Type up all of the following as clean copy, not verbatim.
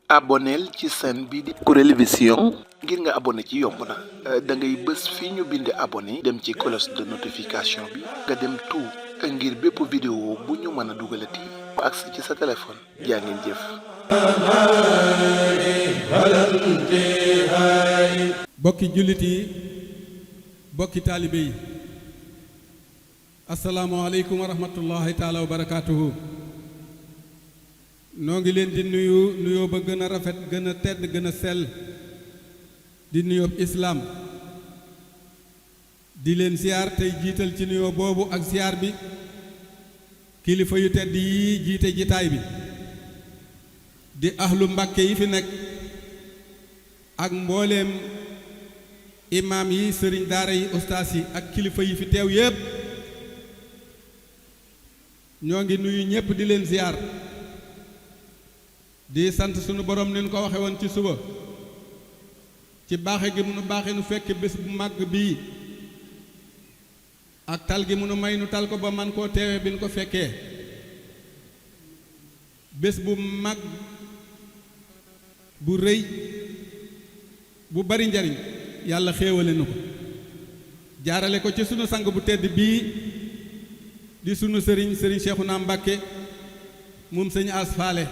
aboneel ci chaîne bi di Kourel Vision ngir nga abonné ci yomb na da ngay bës fii ñu bind abonné dem ci cloche de notification bi nga dem tout ngir bépp vidéo bu ñu mën a dugalati ba agsi ci sa téléphone jaa ngeen jëf. bokki jullit yi bokki taalibe yi asalaamaaleykum wa rahmatullahi taala wa barakaatuhu. noo ngi leen di nuyoo ba gën a rafet gën a tedd gën a sell di nuyoo islaam di leen ziar tey jiital ci nuyoo boobu ak ziar bi kilifa yu tedd yi jiite jitaay bi di ahlu mbàkke yi fi nekk ak mbooleem imaam yi sëriñ daara yi ustaas yi ak kilifa yi fi teew yépp ñoo ngi nuyu ñépp di leen ziar di sant sunu borom ni ñu ko waxe woon ci suba ci baaxe gi munu baaxe nu fekk bés bu màgg bii ak tal gi munu may nu tal ko ba man koo teewe bi nu ko fekkee bés bu màgg bu rëy bu bari njariñ yàlla xéewale nu ko jaarale ko ci sunu sang bu tedd bii di sunu sëriñ Seexuna Mbàkke moom sëñ As Faale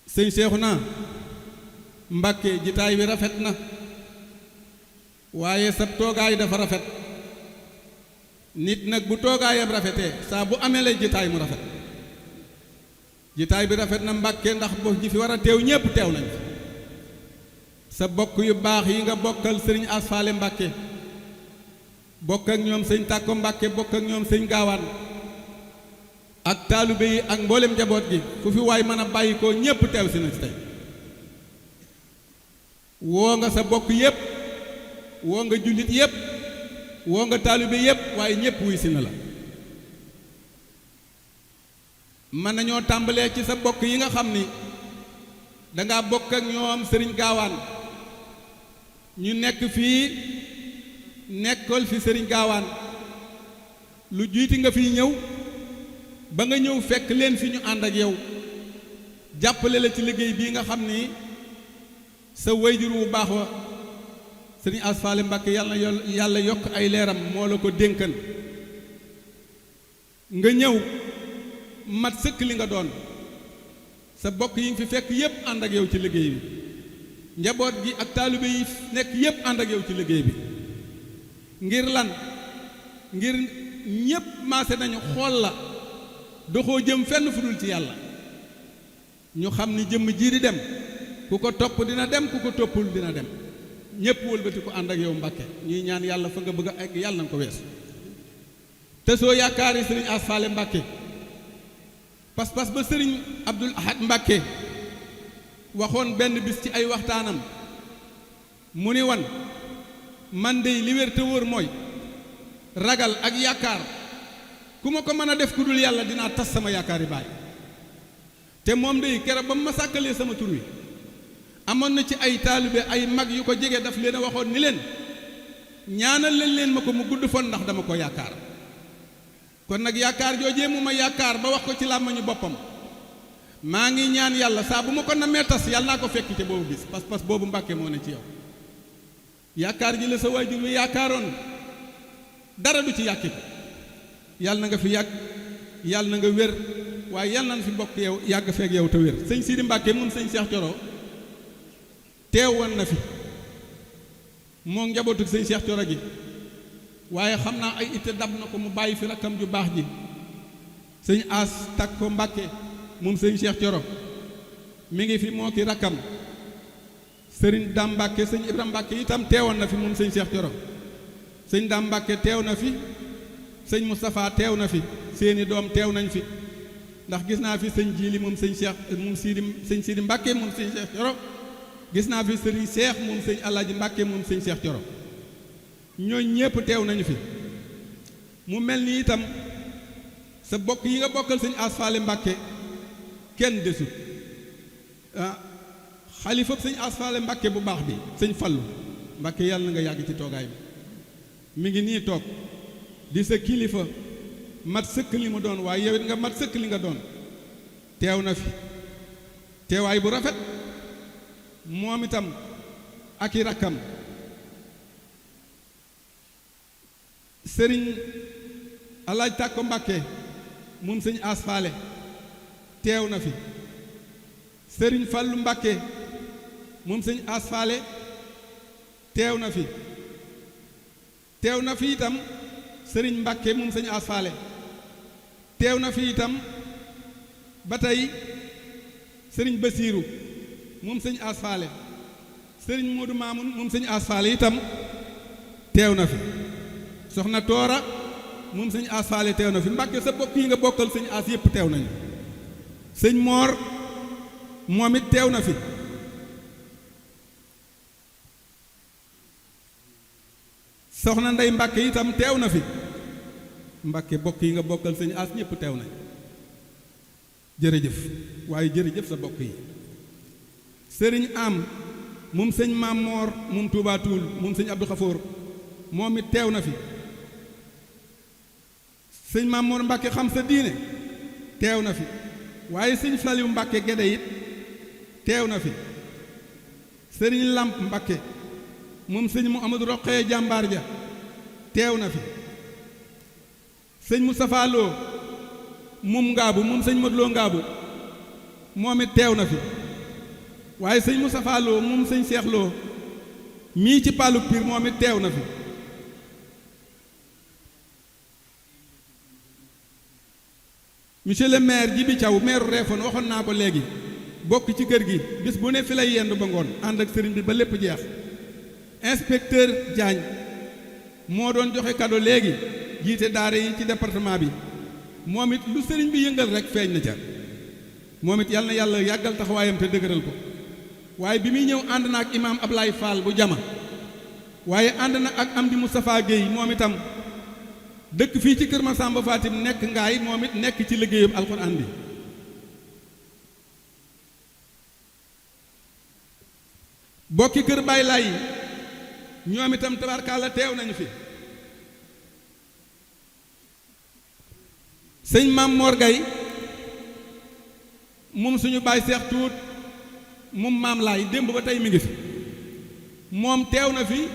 sëñ Seexuna Mbàkke jitaay bi rafet na waaye sab toogaay dafa rafet nit nag bu toogaayam rafetee saa bu amee lay jitaay mu rafet jitaay bi rafet na Mbàkke ndax boo ji fi war a teew ñépp teew nañ sa bokk yu baax yi nga bokkal sëriñ As Faale Mbàkke bokk ak ñoom sëñ Tàkko Mbàkke bokk ak ñoom sëñ Gaawaan ak taalibe yi ak mboolem njaboot gi fu fi waay mën a bàyyi ko ñépp teew si na ci tey woo nga sa bokk yépp woo nga jullit yépp woo nga taalibe yépp waaye ñépp wuy si na la mën nañoo tàmbalee ci sa bokk yi nga xam ni danga bokk ak ñoom sëriñ Gaawaan ñu nekk fii nekkal fi sëriñ Gaawaan lu jiiti nga fiy ñëw ba nga ñëw fekk leen fi ñu ànd ak yow jàppale la ci liggéey bii nga xam ni sa wayjur wu baax wa sëriñ As Faale Mbàkke yàlla yokk ay leeram moo la ko dénkan nga ñëw mat sëkk li nga doon sa bokk yi nga fi fekk yépp ànd ak yow ci liggéey bi njaboot gi ak taalibe yi nekk yépp ànd ak yow ci liggéey bi ngir lan ngir ñépp maase nañu xool la doxoo jëm fenn fu dul ci yàlla ñu xam ni jëmm jii di dem ku ko topp dina dem ku ko toppul dina dem ñépp wëlbati ko ànd ak yow Mbàkke ñuy ñaan yàlla fa nga bëgg a egg yàlla na ko wees te soo yaakaari sëriñ As Faale Mbàkke pas-pas ba sëriñ Abdul Ahad Mbàkke waxoon benn bis ci ay waxtaanam mu ni wan man de li wér te wóor mooy ragal ak yaakaar ku ma ko mën a def ku dul yàlla dinaa tas sama yaakaari baay te moom de keroog ba mu ma sàkkalee sama tur wi amoon na ci ay taalibe ay mag yu ko jege daf leen a waxoon ni leen ñaanal leen ma ko mu gudd fan ndax dama ko yaakaar kon nag yaakaar joojee mu ma yaakaar ba wax ko ci làmmañu boppam maa ngi ñaan yàlla saa bu ma ko namee tas yàlla naa ko fekk te boobu bis pas-pas boobu Mbàkke moo ne ci yow yaakaar ji la sa waajur wi yaakaaroon dara du ci yàqi ko yàlla na nga fi yàgg yàlla na nga wér waaye yàlla na fi bokk yow yàgg feek yow te wér sëñ Sidi Mbàkke moom sëñ Cheikh Coro teewoon na fi moo njabootu sëñ Cheikh Coro gi waaye xam naa ay itte dab na ko mu bàyyi fi rakkam ju baax ji sëñ As Takko Mbàkke moom sëñ Cheikh Coro mi ngi fi moo ki rakkam sëriñ Dam Mbàkke sëñ Ibra Mbàkke itam teewoon na fi moom sëñ Cheikh Coro sëñ Dam Mbàkke teew na fi sëñ Moustapha teew na fi seeni doom teew nañ fi ndax gis naa fi sëñ Jiili moom sëñ Cheikh moom sëñ Sidi Mbàkke moom sëñ Cheikh Coro gis naa fi sëriñ Cheikh moom sëñ Alaaji Mbàkke moom sëñ Cheikh Coro ñooñ ñépp teew nañu fi mu mel ni itam sa bokk yi nga bokkal sëñ As Faale Mbàkke kenn desut xalifa sëñ As Faale Mbàkke bu baax bi sëñ Fallu Mbàkke yàlla na nga yàgg ci toogaay bi mi ngi nii toog di sa kilifa mat sëkk li mu doon waaye yow it nga mat sëkk li nga doon teew na fi teewaay bu rafet moom itam ak i rakkam sëriñ alaaj Tàkko Mbàkke moom sëñ asfaale teew na fi sëriñ Fallu Mbàkke moom sëñ asfaale teew na fi itam sëriñ Mbàkke moom sëñ asfaale teew na fi itam ba tey sëriñ Basiiru moom sëñ asfaale sëriñ Moodu Maamun moom sëñ asfaale itam teew na fi soxna Toora moom sëñ asfaale teew na fi Mbàkke sa bokk yi nga bokkal sëñ as yépp teew nañu sëñ Moor moom it teew na fi soxna Ndey Mbàkke itam teew na fi Mbàkke bokk yi nga bokkal sëñ as ñépp teew nañ jërëjëf waaye jërëjëf sa bokk yi sëriñ am moom sëñ Maam Moor moom Tuubaa Tuul moom sëñ Abdu Xafoor moom it teew na fi sëñ Maam Moor Mbàkke xam sa diine teew na fi waaye sëñ Saliw Mbàkke Gede it teew na fi sëriñ Lamp Mbàkke moom sëñ Muhammadu Roqee jàmbaar ja teew na fi sëñ Moustapha Lo moom ngaabu moom sëñ Modou Lo ngaabu moom it teew na fi waaye sëñ Moustapha Lo moom sëñ Cheikh Lo mii ci Paalu Pire moom it teew na fi monsieur le maire Djibi Thiaw maire Réfone waxoon naa ko léegi bokk ci kër gi bis bu ne fi lay yendu ba ngoon ànd ak sëriñ bi ba lépp jeex inspecteur Diagne moo doon joxe cadeau léegi jiite daara yi ci département bi moom it lu sëriñ bi yëngal rek feeñ na ca moom it yal na yàlla yàggal taxawaayam te dëgëral ko waaye bi muy ñëw ànd na ak imaam Ablaye Fall bu jama waaye ànd na ak Amdi Moustapha Guèye moom itam dëkk fii ci kër Masamba Fatim nekk ngaay moom it nekk ci liggéeyam alxuraan bi bokki kër Baay Laay ñoom itam tabarkaala teew nañu fi sëñ Maam Mor Gay moom suñu baay Seex Tuut moom Maam Laay démb ba tey mi ngi fi moom teew na fi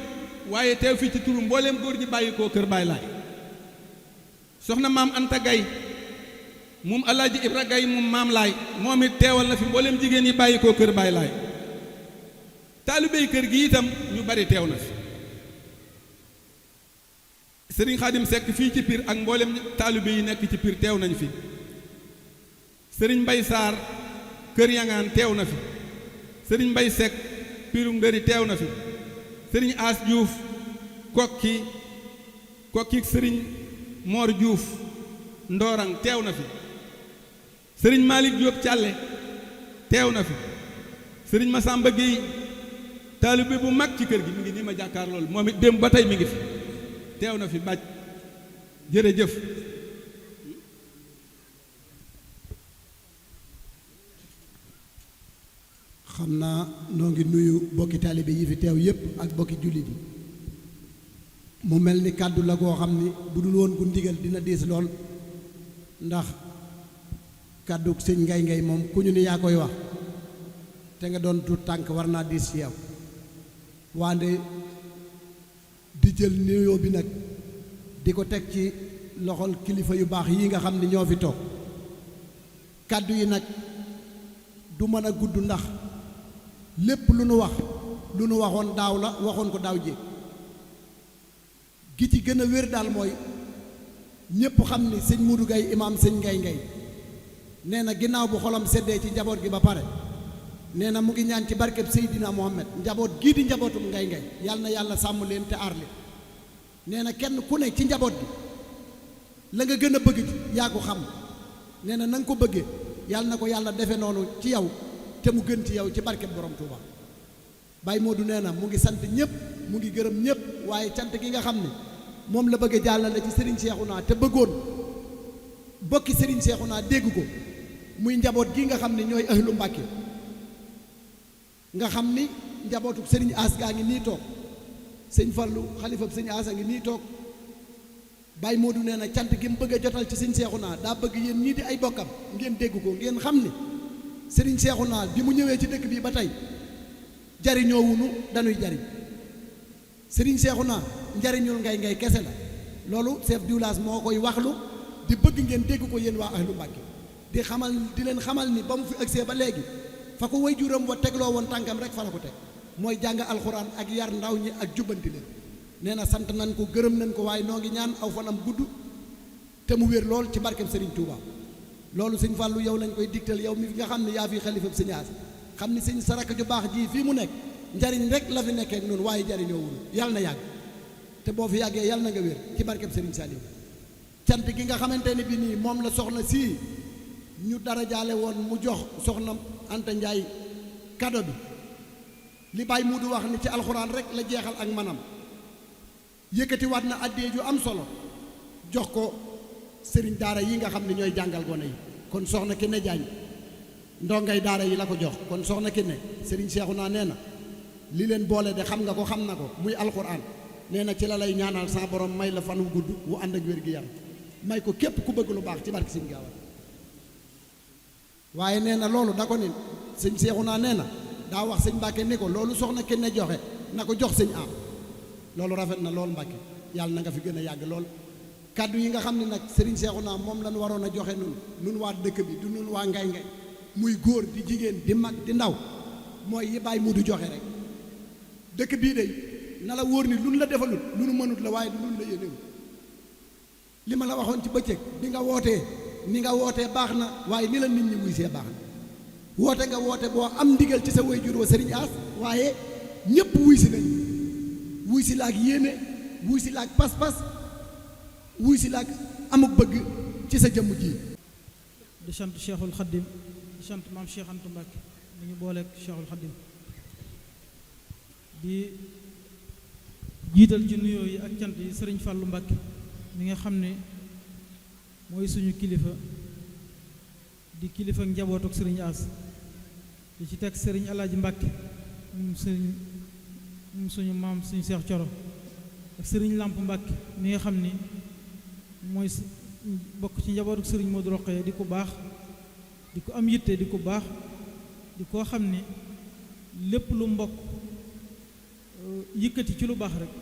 waaye teew fi ci turu mbooleem góor ñi bàyyi koo kër Baay Laay soxna Maam Anta Gay moom Alaaji Ibra Gay moom Maam Laay moom it teewal na fi mbooleem jigéen yi bàyyi koo kër Baay Laay taalibey kër gi itam ñu bari teew na fi sëriñ Xaadim Sekk fii ci Pire ak mboolem taalibe yi nekk ci Pire teew nañu fi sëriñ Mbay Saar kër Yangaan teew na fi sëriñ Mbay Sekk Piru Ngëri teew na fi sëriñ As Juuf kokki sëriñ Moor Juuf Ndoorang teew na fi sëriñ Malick Diop Càlle teew na fi sëriñ Masamba Guèye taalibe bu mag ci kër gi mi ngi nii ma jàkkaar loolu moom it démb ba tey mi ngi fi teew na fi bàcc jërëjëf xam naa noo ngi nuyu bokki taalibe yi fi teew yépp ak bokki jullit yi mu mel ni kàddu la goo xam ni bu dul woon ku ndigal dina diis lool ndax kàddu sëñ ngay ngay moom ku ñu ni yaa koy wax te nga doon tuut tànk war naa diis ci yow wande di jël nuyoo bi nag di ko teg ci loxol kilifa yu baax yi nga xam ni ñoo fi toog kàddu yi nag du mën a gudd ndax lépp lu nu wax lu nu waxoon daaw la waxoon ko daaw jéeg gi ci gën a wér daal mooy ñépp xam ni sëñ Modou Gaye imaam sëñ ngay ngay nee na ginnaaw bu xolam seddee ci njaboot gi ba pare nee na mu ngi ñaan ci barkeb Seydina Mohamed njaboot gii di njabootum ngay ngay yàlla na yàlla sàmm leen te aar leen nee na kenn ku ne ci njaboot gi la nga gën a bëgg ci yaa ko xam nee na nga ko bëggee yàlla na ko yàlla defe noonu ci yow te mu gën ci yow ci barkeb borom Touba Baye Modou nee na mu ngi sant ñëpp mu ngi gërëm ñëpp waaye cant gi nga xam ne moom la bëgg a jàllale ci Serigne Cheikhouna te bëggoon bokki Serigne Cheikhouna dégg ko muy njaboot gi nga xam ne ñooy ahlu Mbàkke nga xam ni njabootu Serigne As gaa ngi nii toog sëñ Fallu xalifab sëñ As a ngi nii toog Baye Modou nee na cant gi mu bëgg a jotal ci sëñ Seexuna daa bëgg yéen ñii di ay bokkam ngeen dégg ko ngeen xam ni sëriñ Seexuna bi mu ñëwee ci dëkk bii ba tey jariñoo wunu dañuy jariñ sëriñ Seexuna njariñul ngay kese la loolu chef du village moo koy waxlu di bëgg ngeen dégg ko yéen waa ahlu Mbàkke di leen xamal ni ba mu fi agsee ba léegi fa ko way juram wa tegloo woon tànkam rek fa la ko teg mooy jàng alxuraan ak yar ndaw ñi ak jubbanti leen nee na sant nañ ko gërëm nañ ko waaye noo ngi ñaan aw fanam gudd te mu wér lool ci barkeb Serigne Touba loolu sëñ Fallou yow lañ koy digtal yow mi nga xam ne yaa fi xalifab sëñ As xam ni sëñ saraka ju baax ji fii mu nekk njariñ rek la fi nekkee ak noonu waaye jariñoo wunu yàlla na yàgg te boo fi yàggee yàlla na nga wér ci barkeb Serigne Saliou cant gi nga xamante ne bi nii moom la soxna sii ñu dara jaale woon mu jox soxna Anta Ndiaye kado bi li Baye Modou wax ni ci alxuraan rek la jeexal ak manam yëkkati waat na addee ju am solo jox ko sëriñ daara yi nga xam ne ñooy jàngal gone yi kon soxna Kiné Diagne ndongay daara yi la ko jox kon soxna Kiné sëriñ Seexuna nee na li leen boole de xam nga ko xam na ko muy alxuraan nee na ci la lay ñaanal sa borom may la fan wu gudd wu ànd ak wér gi yaram may ko képp ku bëgg lu baax ci barke sëñ Gaawal waaye nee na loolu da ko ni sëñ Seexuna nee na daa wax sëñ Mbàkke ni ko loolu soxna Kiné joxe na ko jox sëñ am loolu rafet na lool Mbàkke yàlla na nga fi gën a yàgg lool kàddu yi nga xam ne nag Serigne Cheikhouna moom lañ waroon a joxe nun waa dëkk bi du nun waa ngay muy góor di jigéen di mag di ndaw mooy yi Baye Modou joxe rek dëkk bii de na la wóor ni luñ la defalut lu nu mënut la waaye du luñ la yéenewul li ma la waxoon ci bëccëg bi nga wootee ni nga wootee baax na waaye ni la nit ñi wuy see baax na woote nga woote boo am ndigal ci sa waajur wa Serigne As waaye ñépp wuy si nañ wuy si la ak yéene wuy si la ak pas-pas wuy si la ak amuk bëgg ci sa jëmm ji di sant Cheikhul Khadim di sant maam Cheikh Anta Mbacke mi ñu booleeg Cheikhul Khadim di jiital ci nuyoo yi ak cant yi Serigne Fallou Mbacke mi nga xam ne mooy suñu kilifa di kilifa ak njaboot ak Serigne As di ci teg Serigne Alaaji Mbacke moom suñu maam suñu Seex Coro ak Serigne Lamp Mbacke mi nga xam ni mooy bokk ci njabootu Serigne Modou Rokhaya di ko baax di ko am yitte di ko baax di koo xam ni lépp lu mbokk yëkkati ci lu baax rek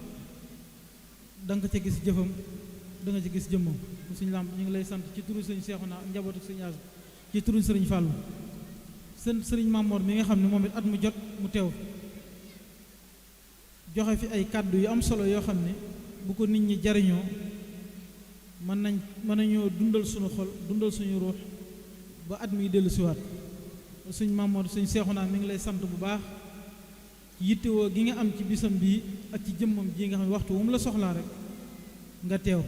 da nga ca gis jëfam da nga ca gis jëmmam suñu làmp ñu ngi lay sant ci turu sëñ Seexuna njabootu sëñ As ci turu sëriñ Fàllu sëriñ Mamoor mi nga xam ne moom it at mu jot mu teew joxe fi ay kàddu yu am solo yoo xam ne bu ko nit ñi jariñoo mën nañoo dundal suñu xol dundal suñu ruux ba at muy dellu siwaat sëñ Mamoor sëñ Seexuna mi ngi lay sant bu baax ci yittewoo gi nga am ci bisam bii ak ci jëmmam ji nga xam ne waxtu wu mu la soxlaa rek nga teew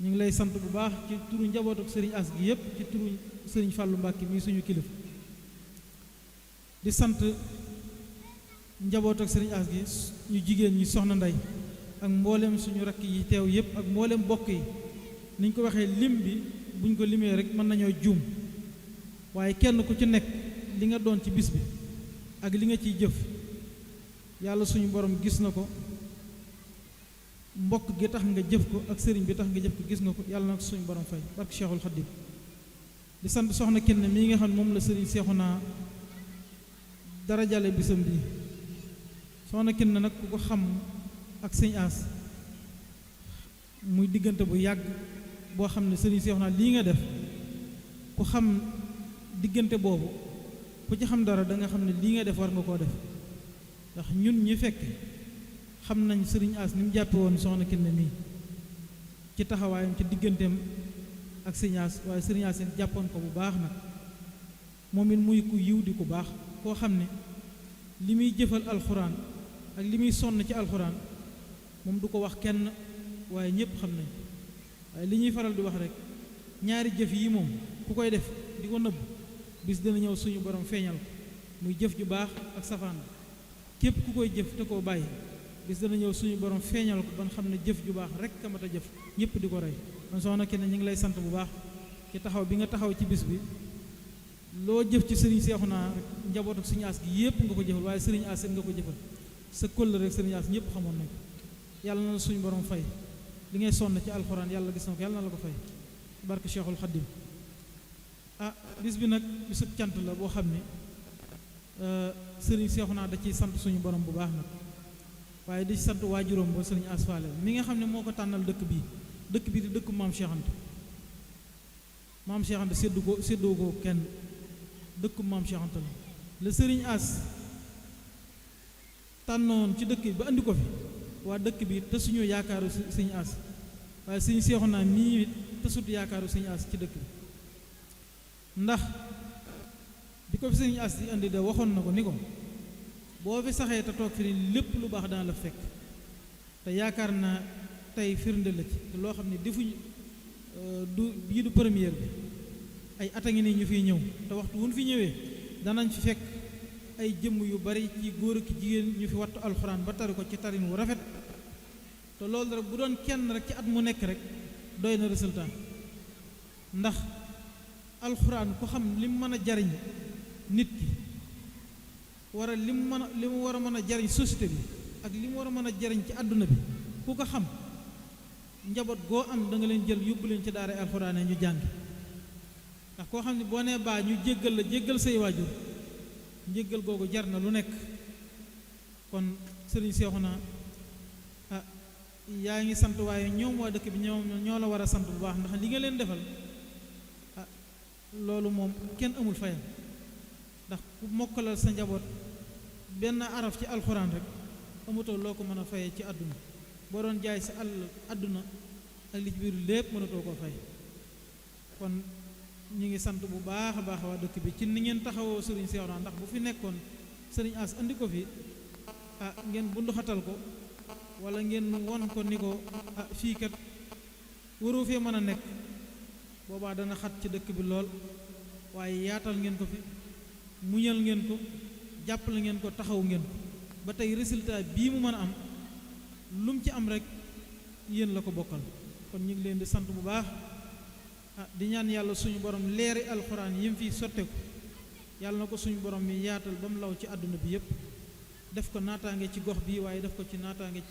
ñu ngi lay sant bu baax ci turu njabootu sëriñ As gi yépp ci turu sëriñ Fàllu Mbàkke mi suñu kilifa di sant njabootu ak sëriñ As gi ñu jigéen ñi soxna Ndey ak mboolem suñu rakk yi teew yépp ak mboolem bokk yi niñ ko waxee lim bi buñ ko limee rek mën nañoo juum waaye kenn ku ci nekk li nga doon ci bis bi ak li nga ciy jëf yàlla suñu borom gis na ko mbokk gi tax nga jëf ko ak sëriñ bi tax nga jëf ko gis nga ko yàlla na ko suñu borom fay barke Cheikhul Khadim di sant soxna Kiné mii nga xam ne moom la sëriñ Seexuna dara jale bisam bi soxna Kiné nag ku ko xam ak sëñ As muy diggante bu yàgg boo xam ne sëriñ Seexuna lii nga def ku xam diggante boobu ku ci xam dara da nga xam ne lii nga def war nga koo def ndax ñun ñi fekk xam nañ sëriñ As ni mu jàppe woon soxna Kiné nii ci taxawaayam ci digganteem ak sëriñ As waaye sëriñ As jàppoon ko bu baax nag moom it muy ku yiw di ku baax koo xam ne li muy jëfal alxuraan ak li muy sonn ci alxuraan moom du ko wax kenn waaye ñëpp xam nañ waaye li ñuy faral di wax rek ñaari jëf yi moom ku koy def di ko nëbb bis dana ñëw suñu borom feeñal ko muy jëf ju baax ak safaan képp ku koy jëf te koo bàyyi bis dana ñëw suñu borom feeñal ko ban xam ne jëf ju baax rek ka mat a jëf ñëpp di ko rey man soxna Kiné ñu ngi lay sant bu baax ci taxaw bi nga taxaw ci bis bi loo jëf ci sëriñ Seexuna rek njaboot ak sëriñ As gi yëpp nga ko jëfal waaye sëriñ As nga ko jëfal sa kóll rek sëriñ As ñëpp xamoon nañ ko yàlla na suñu borom fay li ngay sonn ci alxuraan yàlla gis na ko yàlla na la ko fay barke Cheikhul Khadim. Bis bi nag bisub cant la boo xam ni sëriñ Seexuna da ciy sant suñu borom bu baax nag waaye di sant waajuróom ba sëriñ Asfaale mi nga xam ne moo ko tànnal dëkk bii di dëkku maam Cheikh Anta. maam Cheikh Anta séddoo ko kenn dëkku maam Cheikh Anta la sëriñ As tànnoon ci dëkk bi ba andi ko fi waa dëkk bi te suñu yaakaaru sëriñ As waaye sëriñ Seexuna nii te sut yaakaaru sëriñ As ci dëkk bi ndax bi ko fi sëriñ As di andi de waxoon na ko ni ko boo fi saxee te toog fi ni lépp lu baax dana la fekk te yaakaar naa tey firnde la ci loo xam ne defuñu bii du première bi ay at a ngi nii ñu fiy ñëw te waxtu wuñ fi ñëwee danañ fi fekk ay jëmm yu bari ci góor ak jigéen ñu fi wattu alxuraan ba tari ko ci tarin wu rafet te loolu rek bu doon kenn rek ci at mu nekk rek doy na résultat ndax alxuraan ku xam li mu mën a jariñ nit ki war a li mu war a mën a jariñ société bi ak li mu war a mën a jariñ ci àdduna bi ku ko xam njaboot goo am da nga leen jël yóbbu leen ci daara alxuraan ñu jàngi ndax koo xam ne boo nee baa ñu jéggal la jéggal say waajur njéggal googu jar na lu nekk kon sëriñ Seexuna yaa ngi sant waaye ñoom waa dëkk bi ñoo la war a sant bu baax ndax li nga leen defal loolu moom kenn amul fayam ndax ku mokkalal sa njaboot benn araf ci alxuraan rek amatoo loo ko mën a fayee ci àdduna boo doon jaay sa àdduna ak li ci biir lépp mënatoo koo fay kon ñu ngi sant bu baax a baax waa dëkk bi ci ni ngeen taxawoo sëriñ Seexuna ndax bu fi nekkoon sëriñ As andi ko fi ngeen bunduxatal ko wala ngeen won ko ni ko fii kat waroo fee mën a nekk boobaa dana xat ci dëkk bi lool waaye yaatal ngeen ko fi muñal ngeen ko jàppale ngeen ko taxaw ngeen ko ba tey résultat bii mu mën a am lu mu ci am rek yéen la ko bokkal kon ñu ngi leen di sant bu baax di ñaan yàlla suñu borom leeri alxuraan yi mu fi sotteeku yàlla na ko suñu borom mi yaatal ba mu law ci àdduna bi yépp def ko naataange ci gox bi waaye def ko ci naataange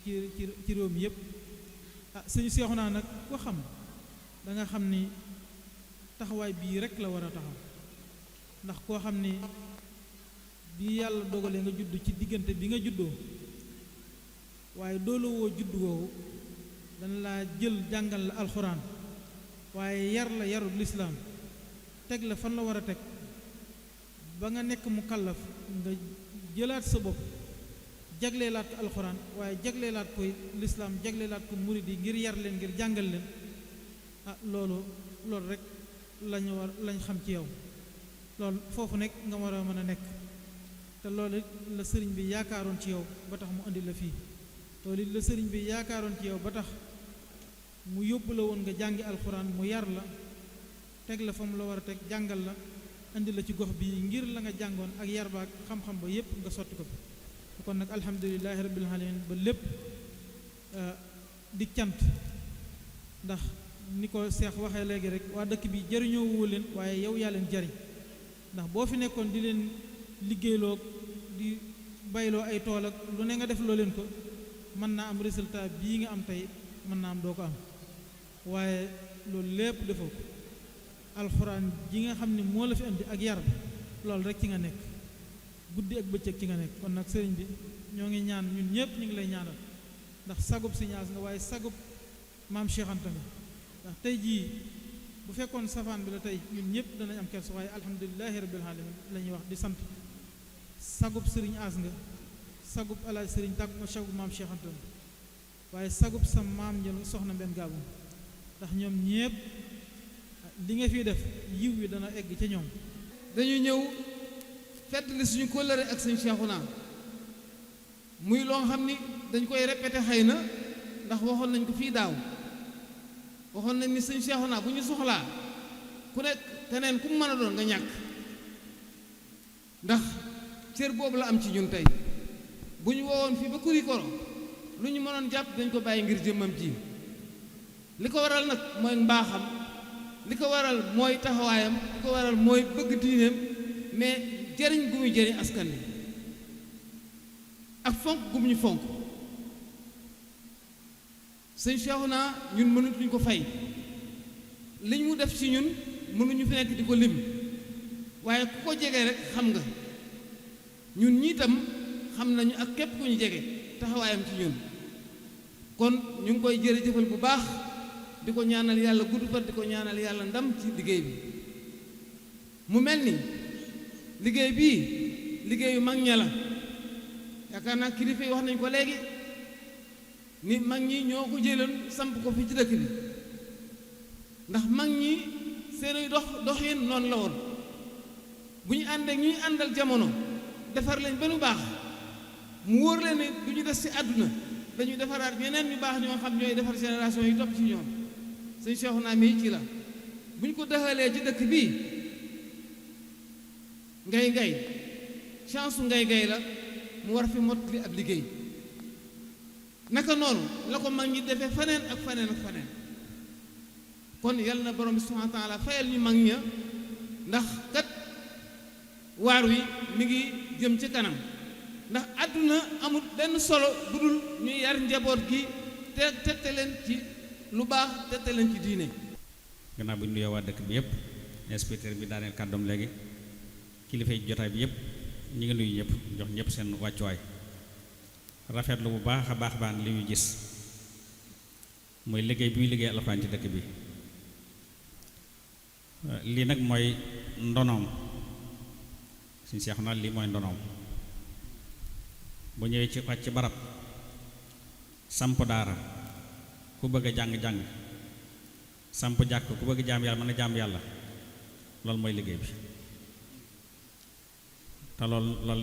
ci réew mi yépp sëñ Seexuna nag ko xam da nga xam ni taxawaay bii rek la war a taxaw ndax koo xam ni bi yàlla dogalee nga judd ci diggante bi nga juddoo waaye doolu woo judd woowu dana laa jël jàngal la alxuraan waaye yar la yarul lislaam teg la fan la war a teg ba nga nekk mu kallaf nga jëlaat sa bopp jagleelaat ko alxuraan waaye jagleelaat koy lislaam jagleelaat ko murid yi ngir yar leen ngir jàngal leen loolu rek lañ xam ci yow loolu foofu nekk nga war a mën a nekk te loolu la sëriñ bi yaakaaroon ci yow ba tax mu indi la fii loolu la sëriñ bi yaakaaroon ci yow ba tax mu yóbbu la woon nga jàngi alxuraan mu yar la teg la fa mu la war a teg jàngal la indi la ci gox bii ngir la nga jàngoon ak yar ba ak xam-xam ba yépp nga sotti ko fi kon nag alhamdulilahi rabbil alamin ba lépp di cant ndax ni ko Seex waxee léegi rek waa dëkk bi jariñoo woo leen waaye yow yaa leen jariñ ndax boo fi nekkoon di leen liggéeyloo di bayloo ay tool ak lu ne nga def loo leen ko mën naa am résultat bii nga am tey mën naa am doo ko am waaye loolu lépp defoo ko alxuraan ji nga xam ne moo la fi indi ak yar bi loolu rek ci nga nekk guddi ak bëccëg ci nga nekk kon nag sëriñ bi ñoo ngi ñaan ñun ñëpp ñu ngi lay ñaanal ndax sagub Sëriñ As nga waaye sagub maam Cheikh Anta nga ndax tey jii bu fekkoon safaan bi la tey ñun ñëpp danañ am kersa waaye alhamdulilahi rabbil alamin la ñuy wax di sant sagub Sëriñ As nga sagub alaaj sëriñ tàgg ma sagub maam Cheikh Anta waaye sagub sa maam njël soxna mbenn gaabu ndax ñoom ñëpp li nga fiy def yiw wi dana egg ca ñoom dañu ñëw feddali suñu kóllëre ak sëñ Seexuna muy loo xam ni dañ koy répété xëy na ndax waxoon nañ ko fii daaw waxoon nañ ni sëñ Seexuna bu ñu soxlaa ku nekk keneen ku mu mën a doon nga ñàkk ndax cër boobu la am ci ñun tey bu ñu woowoon fii ba Kurikoro lu ñu mënoon jàpp dañ ko bàyyi ngir jëmmam ji li ko waral nag mooy mbaaxam li ko waral mooy taxawaayam li ko waral mooy bëgg diineem mais jëriñ gu muy jëriñ askan wi ak fonk gu mu ñu fonk sëñ Cheikhouna ñun mënatuñ ko fay liñ mu def ci ñun mënuñu fi nekk di ko lim waaye ku ko jege rek xam nga ñun ñii tam xam nañu ak képp ku ñu jege taxawaayam ci ñun kon ñu ngi koy jërëjëfal bu baax di ko ñaanal yàlla gudd fan di ko ñaanal yàlla ndam ci liggéey bi mu mel ni liggéey bii liggéeyu mag ña la yaakaar naa kilifa yi wax nañ ko léegi ni mag ñi ñoo ko jëloon samp ko fi ci dëkk bi ndax mag ñi seeni doxin noonu la woon bu ñu ànd ak ñuy àndal jamono defar leen ba nu baax mu wóor leen ne du ñu des ci àdduna dañuy defaraat ñeneen ñu baax ñoo xam ñooy defar génération yi topp ci ñoom sëñ Cheikhouna mii ci la bu ñu ko dëxalee ci dëkk bii ngay chance su ngay la mu war fi mottali ab liggéey naka noonu la ko mag ñi defee faneen ak faneen ak faneen kon yal na borom bi subhanahu wa taala fayal ñu mag ña ndax kat waar wi mi ngi jëm ci kanam ndax àdduna amul benn solo bu dul ñuy yar njaboot gi te tette leen ci lu baax tette leen ci diine. gannaaw bu ñu nuyoo waa dëkk bi yëpp inspecteur bi daaneel kàddoom léegi kilifa yi jotaay bi yëpp ñu ngi nuyu ñëpp jox ñëpp seen wàccuwaay rafetlu bu baax a baax li ñu gis mooy liggéey bi muy liggéey alxuraan ci dëkk bi lii nag mooy ndonoom suñu Seexuna lii mooy ndonoom bu ñëwee ci wàcc barab samp daara ku bëgg a jàng-jàng samp jàkk ku bëgg jaam yàlla mën a jaam yàlla loolu mooy liggéey bi te lool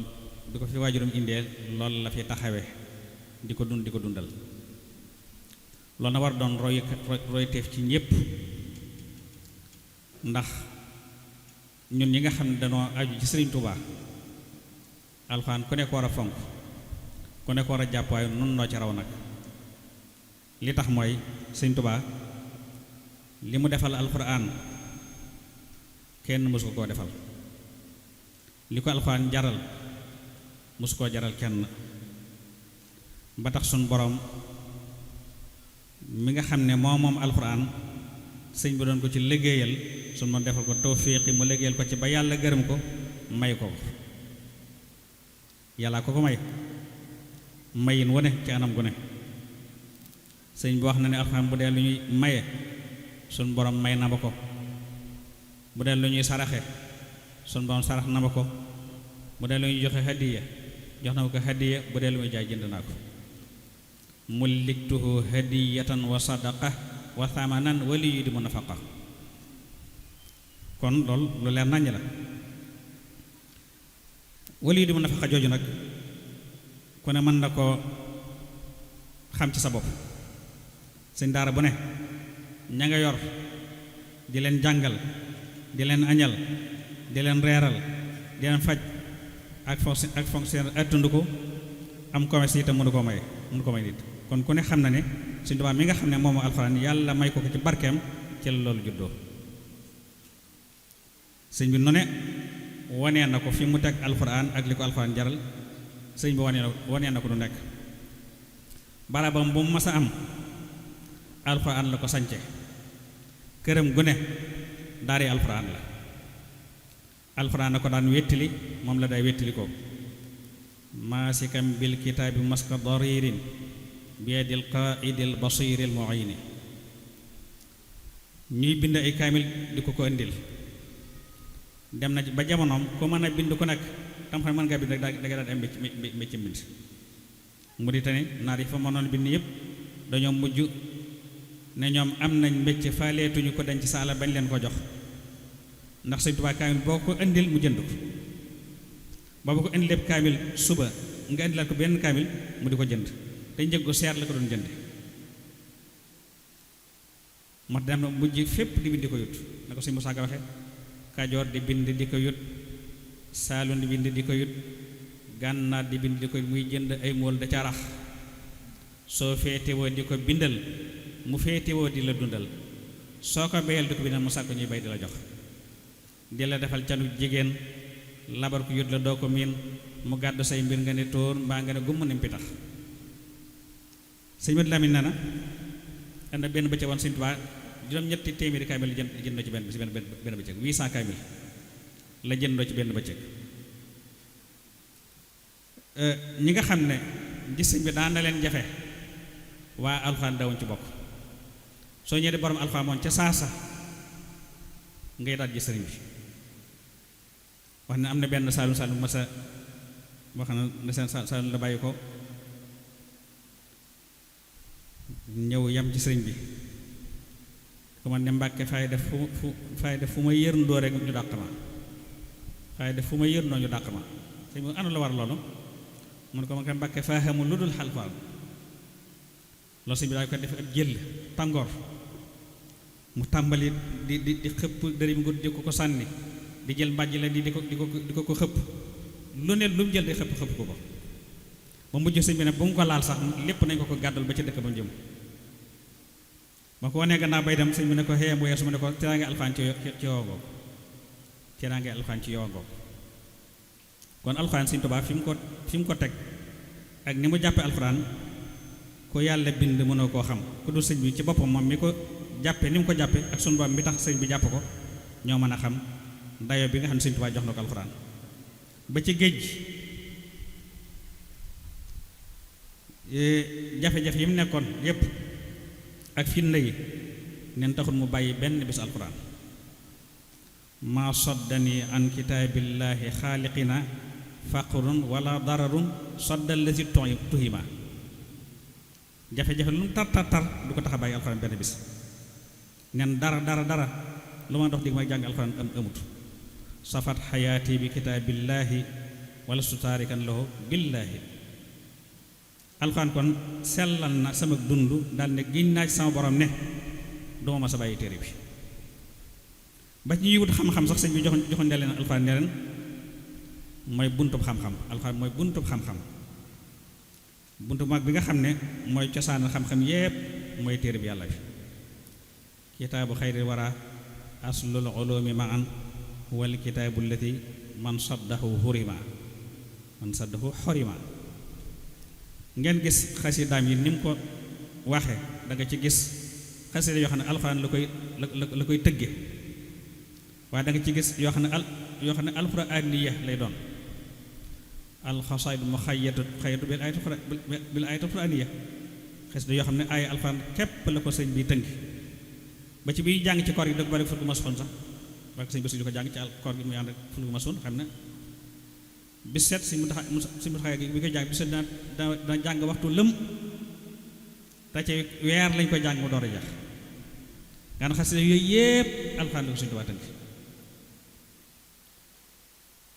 bi ko fi waajuram indee loolu la fi taxawe di ko dundal loolu na war doon roy teef ci ñépp ndax ñun ñi nga xam ne dañoo aju ci Sëriñ Tuubaa alxuraan ku ne ko war a fonk ku ne ko war a jàpp waaye nun noo ci raw nag li tax mooy Sëriñ Tuubaa li mu defal alxuraan kenn mësu koo defal li ko alxuraan jaral mësu koo jaral kenn ba tax suñ borom mi nga xam ne moom alxuraan sëñ bi doon ko ci liggéeyal suñ ma defal ko tawfiqi mu liggéeyal ko ci ba yàlla gërëm ko may ko yàlla ko may mayin wu ne ci anam gu ne sëñ bi wax na ne alxuraan bu dee lu ñuy maye suñ borom may na ma ko bu dee lu ñuy saraxe suñ borom sarax na ma ko bu dee lu ñuy joxe hadiya jox na ma ko hadiya bu dee lu muy jaay jënd naa ko mulliktuhu hadiyatan wa sadaqa wa thamanan wa li yudimu nafaqa kon loolu lu leer naññ la wali yudimu nafaqa jooju nag ku ne mën na koo xam ci sa bopp sëñ daara bu ne ña nga yor di leen jàngal di leen añal di leen reeral di leen faj ak fonctionnaire attund ko am commerce itam mënu ko may nit kon ku ne xam na ne Sëñ Tuubaa mi nga xam ne moomu alxuraan yàlla may ko ci barkeem ci la loolu juddoo sëñ bi nu ne wanee na ko fi mu teg alxuraan ak li ko alxuraan jaral sëñ bi wanee na ko du nekk barabam bu mu mas a am alxuraan la ko sance këram gu ne daari alxuraan la alxuraan na ko daan wettili moom la day wettili ko maasikam bil kitaabi maska daririn biyadil qaidil basiril muini ñuy bind ay kaamil di ko indil dem na ba jamonoom ku mën a bind ku nekk tam xam mën ngaa bind rek da nga daan am mbécc mbind mu di tane naar yi fa mënoon bind yëpp dañoo mujj ne ñoom am nañ mbécc faaleetuñu ko denc saala bañ leen ko jox ndax Sëñ Tuubaa kaamil boo ko indil mu jënd ko boobu ko indi lépp kaamil suba nga indilaat ko benn kaamil mu di ko jënd te njëg ko seer la ko doon jënd moo dem na mujj fépp di bind di ko yut na ko Sëñ Musaa Ka waxe Kajoor di bind di ko yut Saalum di bind di ko yut Gànnaar di bind di ko muy jënd ay mool da ca rax soo féetewoo di ko bindal mu féetewoo di la dundal soo ko béyal di ko bindal mu sàkk ñuy bay di la jox di la defal canu jigéen labar ko yut la doo ko miin mu gàddu say mbir nga ne tóor mbaa nga ne gumm ni pitax sëñ Mat Lamin nee na am na benn bëccëg woon Sëñ Tuubaa juróom-ñetti téeméeri kaamil la jëndoo ci benn bëccëg 800 kaamil la jëndoo ci benn bëccëg. ñi nga xam ne gis sëñ bi daan na leen jafe waa alxuraan dawuñ ci bokk soo ñëwee borom alxuraan moom ca saasa ngay daal gis sëriñ bi wax ne am na benn saalum bu ma sa boo xam ne seen saalum la bàyyi ko ñëw yam ci sëriñ bi ku man ne Mbàkke fay def fu ma yërndoo rek ñu dàq ma fay def fu ma yërndoo ñu dàq ma sëñ bi anu la war loolu mun ko ma ko Mbàkke faa xamul lu dul alxuraan loolu sëñ bi daal ko def ab jël tàngoor mu tàmbali di xëpp dërëm ngu di ko sànni di jël mbàjj la di ko xëpp lu ne lu mu jël di xëpp ko ba mujj sëñ bi ne bu mu ko laal sax lépp nañ ko gàddal ba ci dëkk ba mu jëm ba ko wanee gannaaw bay dem sëñ bi ne ko xëyee bu yeesu mu ne ko teraange alxuraan ci yow ngoog teraange alxuraan ci yow ngoog kon alxuraan Sëñ Tuubaa fi mu ko teg ak ni mu jàppe alxuraan ko yàlla bind mënoo koo xam ku dul sëñ bi ci boppam moom mi ko jàppe ni mu ko jàppe ak sunu borom mi tax sëñ bi jàpp ko ñoo mën a xam dayo bi nga xam ne Sëñ Tuubaa jox na ko alxuraan ba ci géej jafe-jafe yi mu nekkoon yépp ak fitna yi neen taxul mu bàyyi benn bis alxuraan maa soddani an kitaabillaahi xaaliqina faqrun wala dararun soddal la si tuhima jafe-jafe lu mu tar du ko tax a bàyyi alxuraan benn bis nen dara lu ma dox digg may jàng alxuraan amut safat xayaati bi kitaabillaahi wala su taarikan lahu billaahi alxuraan kon sellal na sama dund daal ne giñ naa ci sama borom ne duma ma sa bàyyi téere bi ba ci ñuy wut xam-xam sax sëñ bi joxoon ne leen alxuraan ne leen mooy buntub xam-xam alxuraan mooy buntub xam-xam buntu mag bi nga xam ne mooy cosaanal xam-xam yépp mooy téere bi yàlla bi kitaabu xayri wara aslul ulumi ma'an wal kitaabu allati man saddahu xorima ngeen gis xasidaam yi ni mu ko waxe da nga ci gis xasida yoo xam ne alxuraan la koy tëgge waaye da nga ci gis yoo xam ne alxuraaniya lay doon alxasaid muxayyatu bil ayatul quraaniya xasida yoo xam ne ay alxuraan képp la ko sëñ bi tënk ba ci biy jàng ci koor gi da ko bari ful gu ma soxon sax parce que sëñ bi su di ko jàng ci koor gi muy ànd ak ful gu ma soxon xam ne bis set si mu taxaw bi koy jàng bis set dana jàng waxtu lëm te ci weer lañ koy jàng mu door a jeex nga xam xasida yooyu yépp alxuraan la ko Sëñ Tuubaa tënk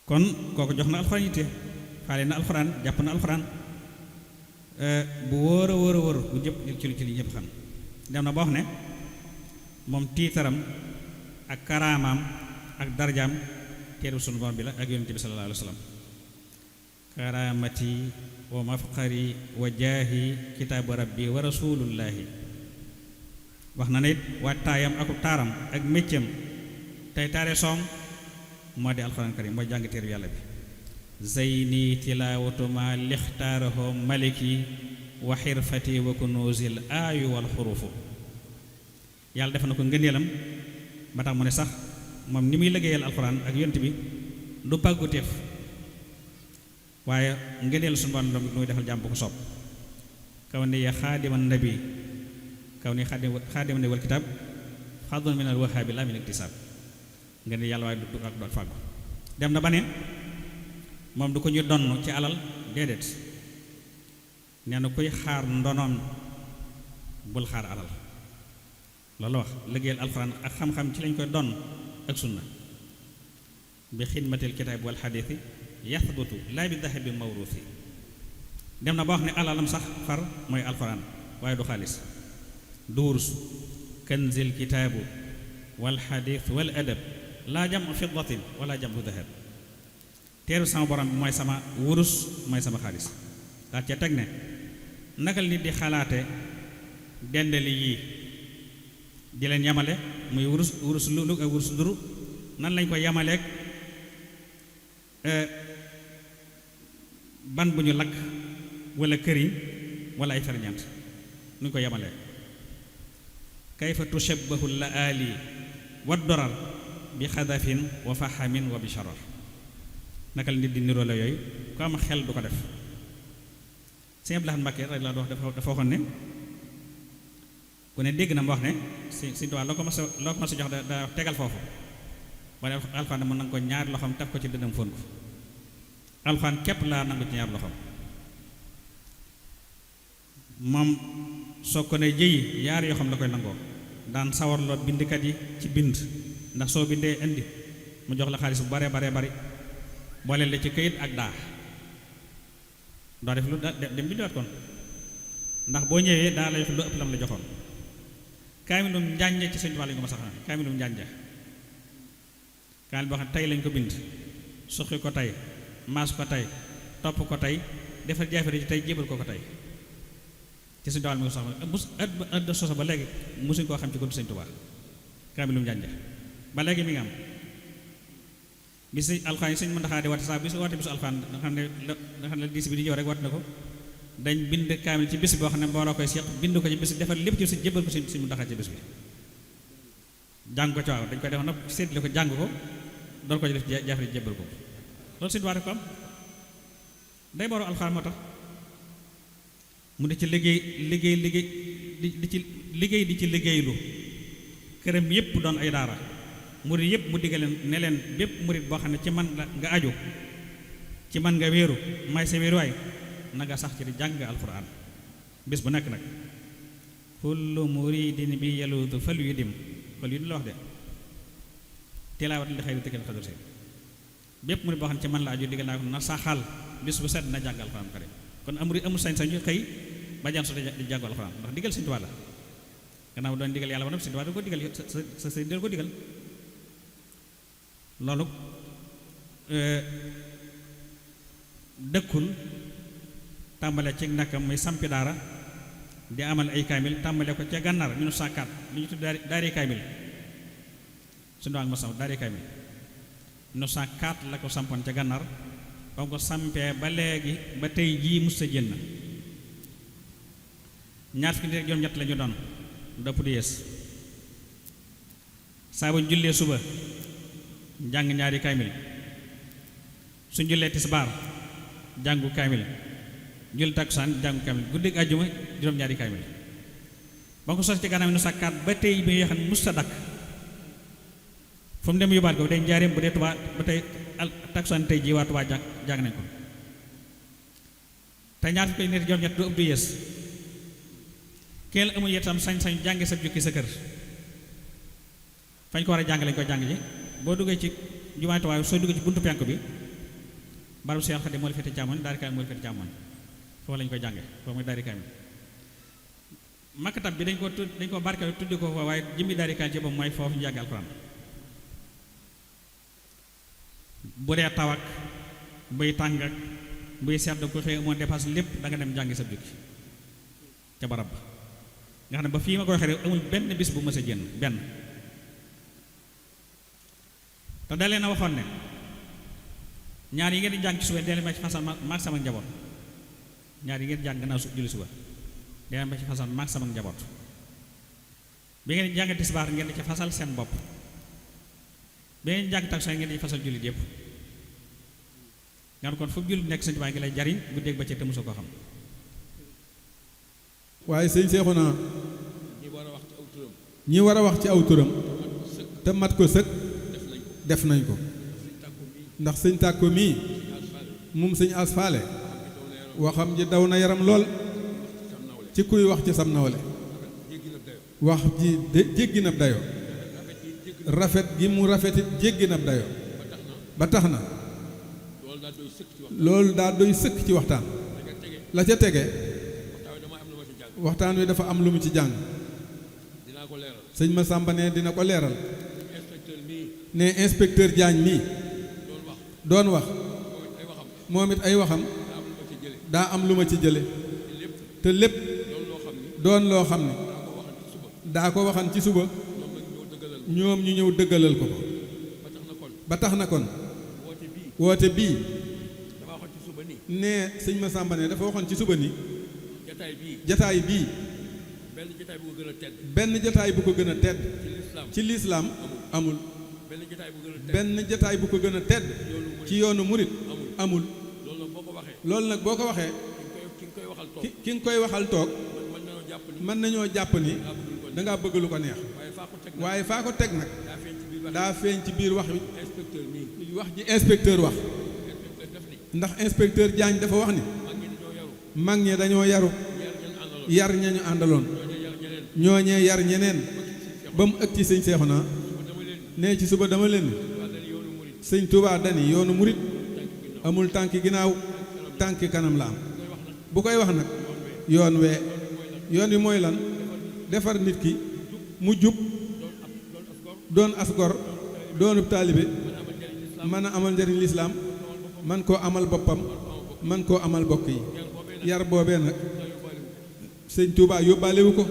kon kooku jox na alxuraan yitte faale na alxuraan jàpp na alxuraan bu wóor a wóor bu jëpp ci li ñëpp xam dem na ba wax ne moom tiitaram ak karaamaam ak darjaam teeru sunu borom bi la ak yonent bi sallallahu alayhi wa sallam karaamati wa mafqari wa jaahi kitaabu rabbi wa rasulullahi wax na ne it wattaayam ak taaram ak méccam tey taare soom moo di alxuraan karim mooy jàng téere yàlla bi zeyni tilaawatu ma lixtaarahu maliki wa xirfati wa kunuuzil aayu wal xurufu yàlla def na ko ngëneelam ba tax mu ne sax moom ni muy liggéeyal alxuraan ak yont bi du pàgguteef waaye ngëneel suñu borom lu muy defal jàmm bu ko soob kaw ni ya xaadiman nabi kaw ni xaadiman nabi wal kitaab fadlun min al wahaabi la min iktisaab ngëneel yàlla waaye du ak fàggu dem na ba ne moom du ko ñu donn ci alal déedéet nee na kuy xaar ndonoom bul xaar alal loolu wax liggéeyal alxuraan ak xam-xam ci lañ koy donn ak sunna bi xidmatil kitaab wal xadiisi yaxbutu laa bi dahabi mawruusi dem na ba wax ne alalam sax far mooy alxuraan waaye du xaalis du wurus kanzil kitaabu wal xadiis wal adab laa jam fiddatin wala jam dahab teeru sama borom bi mooy sama wurus mooy sama xaalis daal ca teg ne naka nit di xalaate dendali yii di leen yamale muy wurus lu ak wurus duru nan lañ ko yamaleek ban bu ñu lakk wala këriñ wala ay ferñeent nu ñu ko yamalee kayfa tushabbahu la ali wa dorar bi xadafin wa fahamin wa bi sharar naka la nit di niroo la yooyu ku am xel du ko def sëñ Abdou Lahad Mbacké rek la wax dafa waxoon ne ku ne dégg na ma wax ne Sëñ Tuubaa loo ko mas a jox da tegal foofu wala alxuraan mën na ko ñaari loxoom taf ko ci dënnam fóon ko alxuraan képp laa nangu ci ñaari loxoom moom soo ko ne jëyi yaar yoo xam la koy nangoo daan sawarloo bindkat yi ci bind ndax soo bindee indi mu jox la xaalis bu bare bari booleel la ci këyit ak daa doo def lu dem bindiwaat kon ndax boo ñëwee daa la jox lu ëpp lam la joxoon kaamilum njànja ci Sëñ Tuubaa lañu ko ma sax kaamilum njànja kaamil boo xam ne tey lañ ko bind suqi ko tey maas ko tey topp ko tey defar jaafere ci tey jébal ko tey ci Sëñ Tuubaa mi ko sax mus ëdd soso ba léegi musuñ koo xam ci ko Sëñ Tuubaa kaamilum njànja ba léegi mi ngi am bis alxuraan yi Sëñ Muntaxaa di wate sax bis wate bisu alxuraan nga xam ne diis bi di ñëw rek wat na ko dañ bind kaamil ci bis boo xam ne mbooloo koy seq bind ko ci bis defar lépp ci si jébal ko Sëñ Muntaxaa ci bis bi jàng ko ci waaw dañ koy def nag séddale ko jàng ko doon ko ci def jaafari jébbal ko loolu Sëñ Tuubaa rek ko am day boru alxuraan moo tax mu di ci liggéey di ci liggéeylu këram yépp doon ay daara murid yépp mu diggal ne leen bépp murid boo xam ne ci man nga aju ci man nga wéeru may sa wéeruwaay na nga sax ci di jàng alxuraan bis bu nekk nag kullu muridin bi yaluudu fal yu dim fal yu dim la wax de tilaawat li xëy na tëkkal xadur si bépp murid boo xam ne ci man la aju diggal naa ko na saxal bis bu set na jàng alxuraan kare kon amul sañ-sañu xëy ba jaan so di jàng alxuraan ndax diggal Sëñ Tuubaa la gannaaw doon digal yàlla ba noppi Sëñ Tuubaa da ko digal sa sëñ da ko digal loolu dëkkul tàmbale ci nakam muy sampi daara di amal ay kaamil tàmbale ko ca gànnaar 1904 lu ñu tudd daari kaamil suñu ak ma sax daari kaamil 1904 la ko sampoon ca gànnaar ba ko sampee ba léegi ba tey jii mus sa jënn ñaar fukki nit ak juróom-ñett la ñu doon dëpp di yees saa bu ñu jullee suba jàng ñaari kaamil suñ jullee tisbaar jàngu kaamil jul takkusaan jàngu kaamil guddig àjjuma juróom-ñaari kaamil ba ko sos ci gànnaaw 1904 ba tey bi nga xam ne mus sa dakk fu mu dem yóbbaat ko day njaareem bu dee Tuubaa ba tey takkusaan tey jii waa Tuubaa jàng nañ ko te ñaar fukki nit juróom-ñett du ëpp du yées kenn amul yetam sañ-sañ jànge sa jukki sa kër fañ ko war a jàng lañ ko jàng ji boo duggee ci jumaay Tuubaa soo duggee ci buntu penk bi barabu Seex Xaadim moo la féete càmmoñ daari kaamil moo la féete càmmoñ foofu lañ koy jànge foofu mooy daari kaamil makkatab bi dañ ko barkeel tuddi ko fa waaye jëmmi daari kaamil ci boobu mooy foofu ñu jànge alxuraan bu dee taw ak buy tàng ak buy sedd ko xëy amoon dépasse lépp da nga dem jàngi sa jukki ca barab ba nga xam ne ba fii ma koy waxee amul benn bis bu mës a génn benn te da leen a waxoon ne ñaar yi ngeen di jàng ci suba dee leen ma ci fasal maag sama njaboot ñaar yi ngeen di jàng gannaaw julli suba dee leen ma ci fasal maag sama njaboot bi ngeen di jàng tisbaar ngeen di ci fasal seen bopp bi ngeen di jàng takkusaan ngeen di fasal jullit yëpp nga kon foofu jullit nekk Sëñ Tuubaa ngi lay jariñ bu dégg ba ci te mosoo ko xam waaye sëñ Seexuna ñi war a wax ci aw turam te mat ko sëkk def nañ ko ndax sëñ Tàkko mii moom sëñ Asfaale waxam ji daw na yaram lool ci kuy wax ci sam nawle wax ji jéggi na dayo rafet gi mu rafetit jéggi na dayo ba tax na loolu daa doy sëkk ci waxtaan la ca tege waxtaan wi dafa am lu mu ci jàng sëñ Masamba ne dina ko leeral ne inspecteur Diagne mii doon wax moom it ay waxam daa am lu ma ci jële te lépp doon loo xam ne daa ko waxan ci suba ñoom ñu ñëw dëggalal ko ba tax na kon woote bii ne sëñ Masamba ne dafa waxoon ci suba ni jataay bii benn jotaay bu ko gën a tedd. benn jotaay bu ko gën a tedd. ci lislaam amul. benn jotaay bu gën a tedd. benn jotaay bu ko gën a tedd. ci yoonu murit amul. loolu nag boo ko waxee. loolu nag boo ko waxee. ki nga koy waxal toog. mën nañoo jàpp ni da ngaa bëgg lu ko neex. waaye faa ko teg nag. daa feeñ ci biir wax ji inspecteur wax. ndax inspecteur Diagne dafa wax ni. mag ñi dañoo yaru. yar ña ñu àndaloon. ñooñee yar ñeneen. ba mu ëgg ci sëñ Seexuna nee ci suba dama leen ni sëñ Touba dani yoonu murit amul tànk ginnaaw tànk kanam la am. bu koy wax nag yoon wi mooy lan defar nit ki mu jub doon as gor doonub taalibe mën a amal njëriñ lislaam man koo amal boppam man koo amal bokk yi. yar boobee nag sëñ Touba yóbbaalewu ko.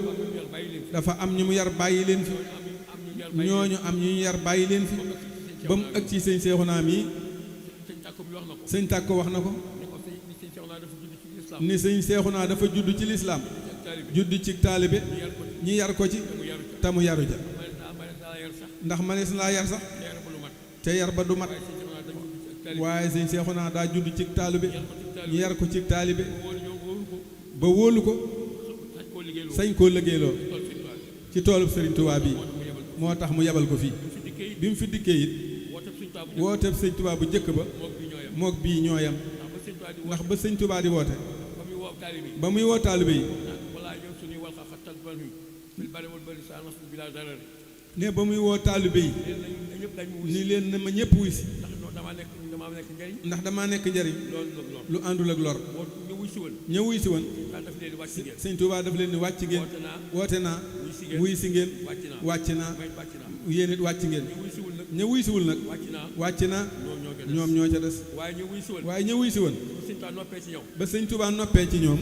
dafa am ñu mu yar bàyyi leen fi. ñooñu am ñu yar bàyyi leen fi ba mu ëgg ci sëñ Seexuna mi sëñ Tàkko wax na ko ni sëñ Seexuna dafa judd ci lislaam judd ci taalibe ñi yar ko ci te mu yaru ja ndax manees laa yar sax te yar ba du mat waaye sëñ Seexuna daa judd ci taalibe ñi yar ko ci taalibe ba wóolu ko sañ koo liggéeyloo ci toolub Sëriñ Tuubaa bi moo tax mu yebal ko fii bi mu fi dikkee it wooteeb sëñ Tuubaa bu njëkk ba mook bii ñooyam ndax ba sëñ Tuubaa di woote ba muy woo taalibe yi ne ba muy woo taalibe yi ni leen na ma ñëpp wuy si ndax damaa nekk njariñ lu àndul ak lor ña wuy si woon sëñ Tuubaa daf leen ni wàcc ngeen woote naa wuy si ngeen wàcc naa yéen it wàcc ngeen ña wuy siwul nag wàcc naa ñoom ñoo ca des waaye ña wuy si woon ba sëñ Tuubaa noppee ci ñoom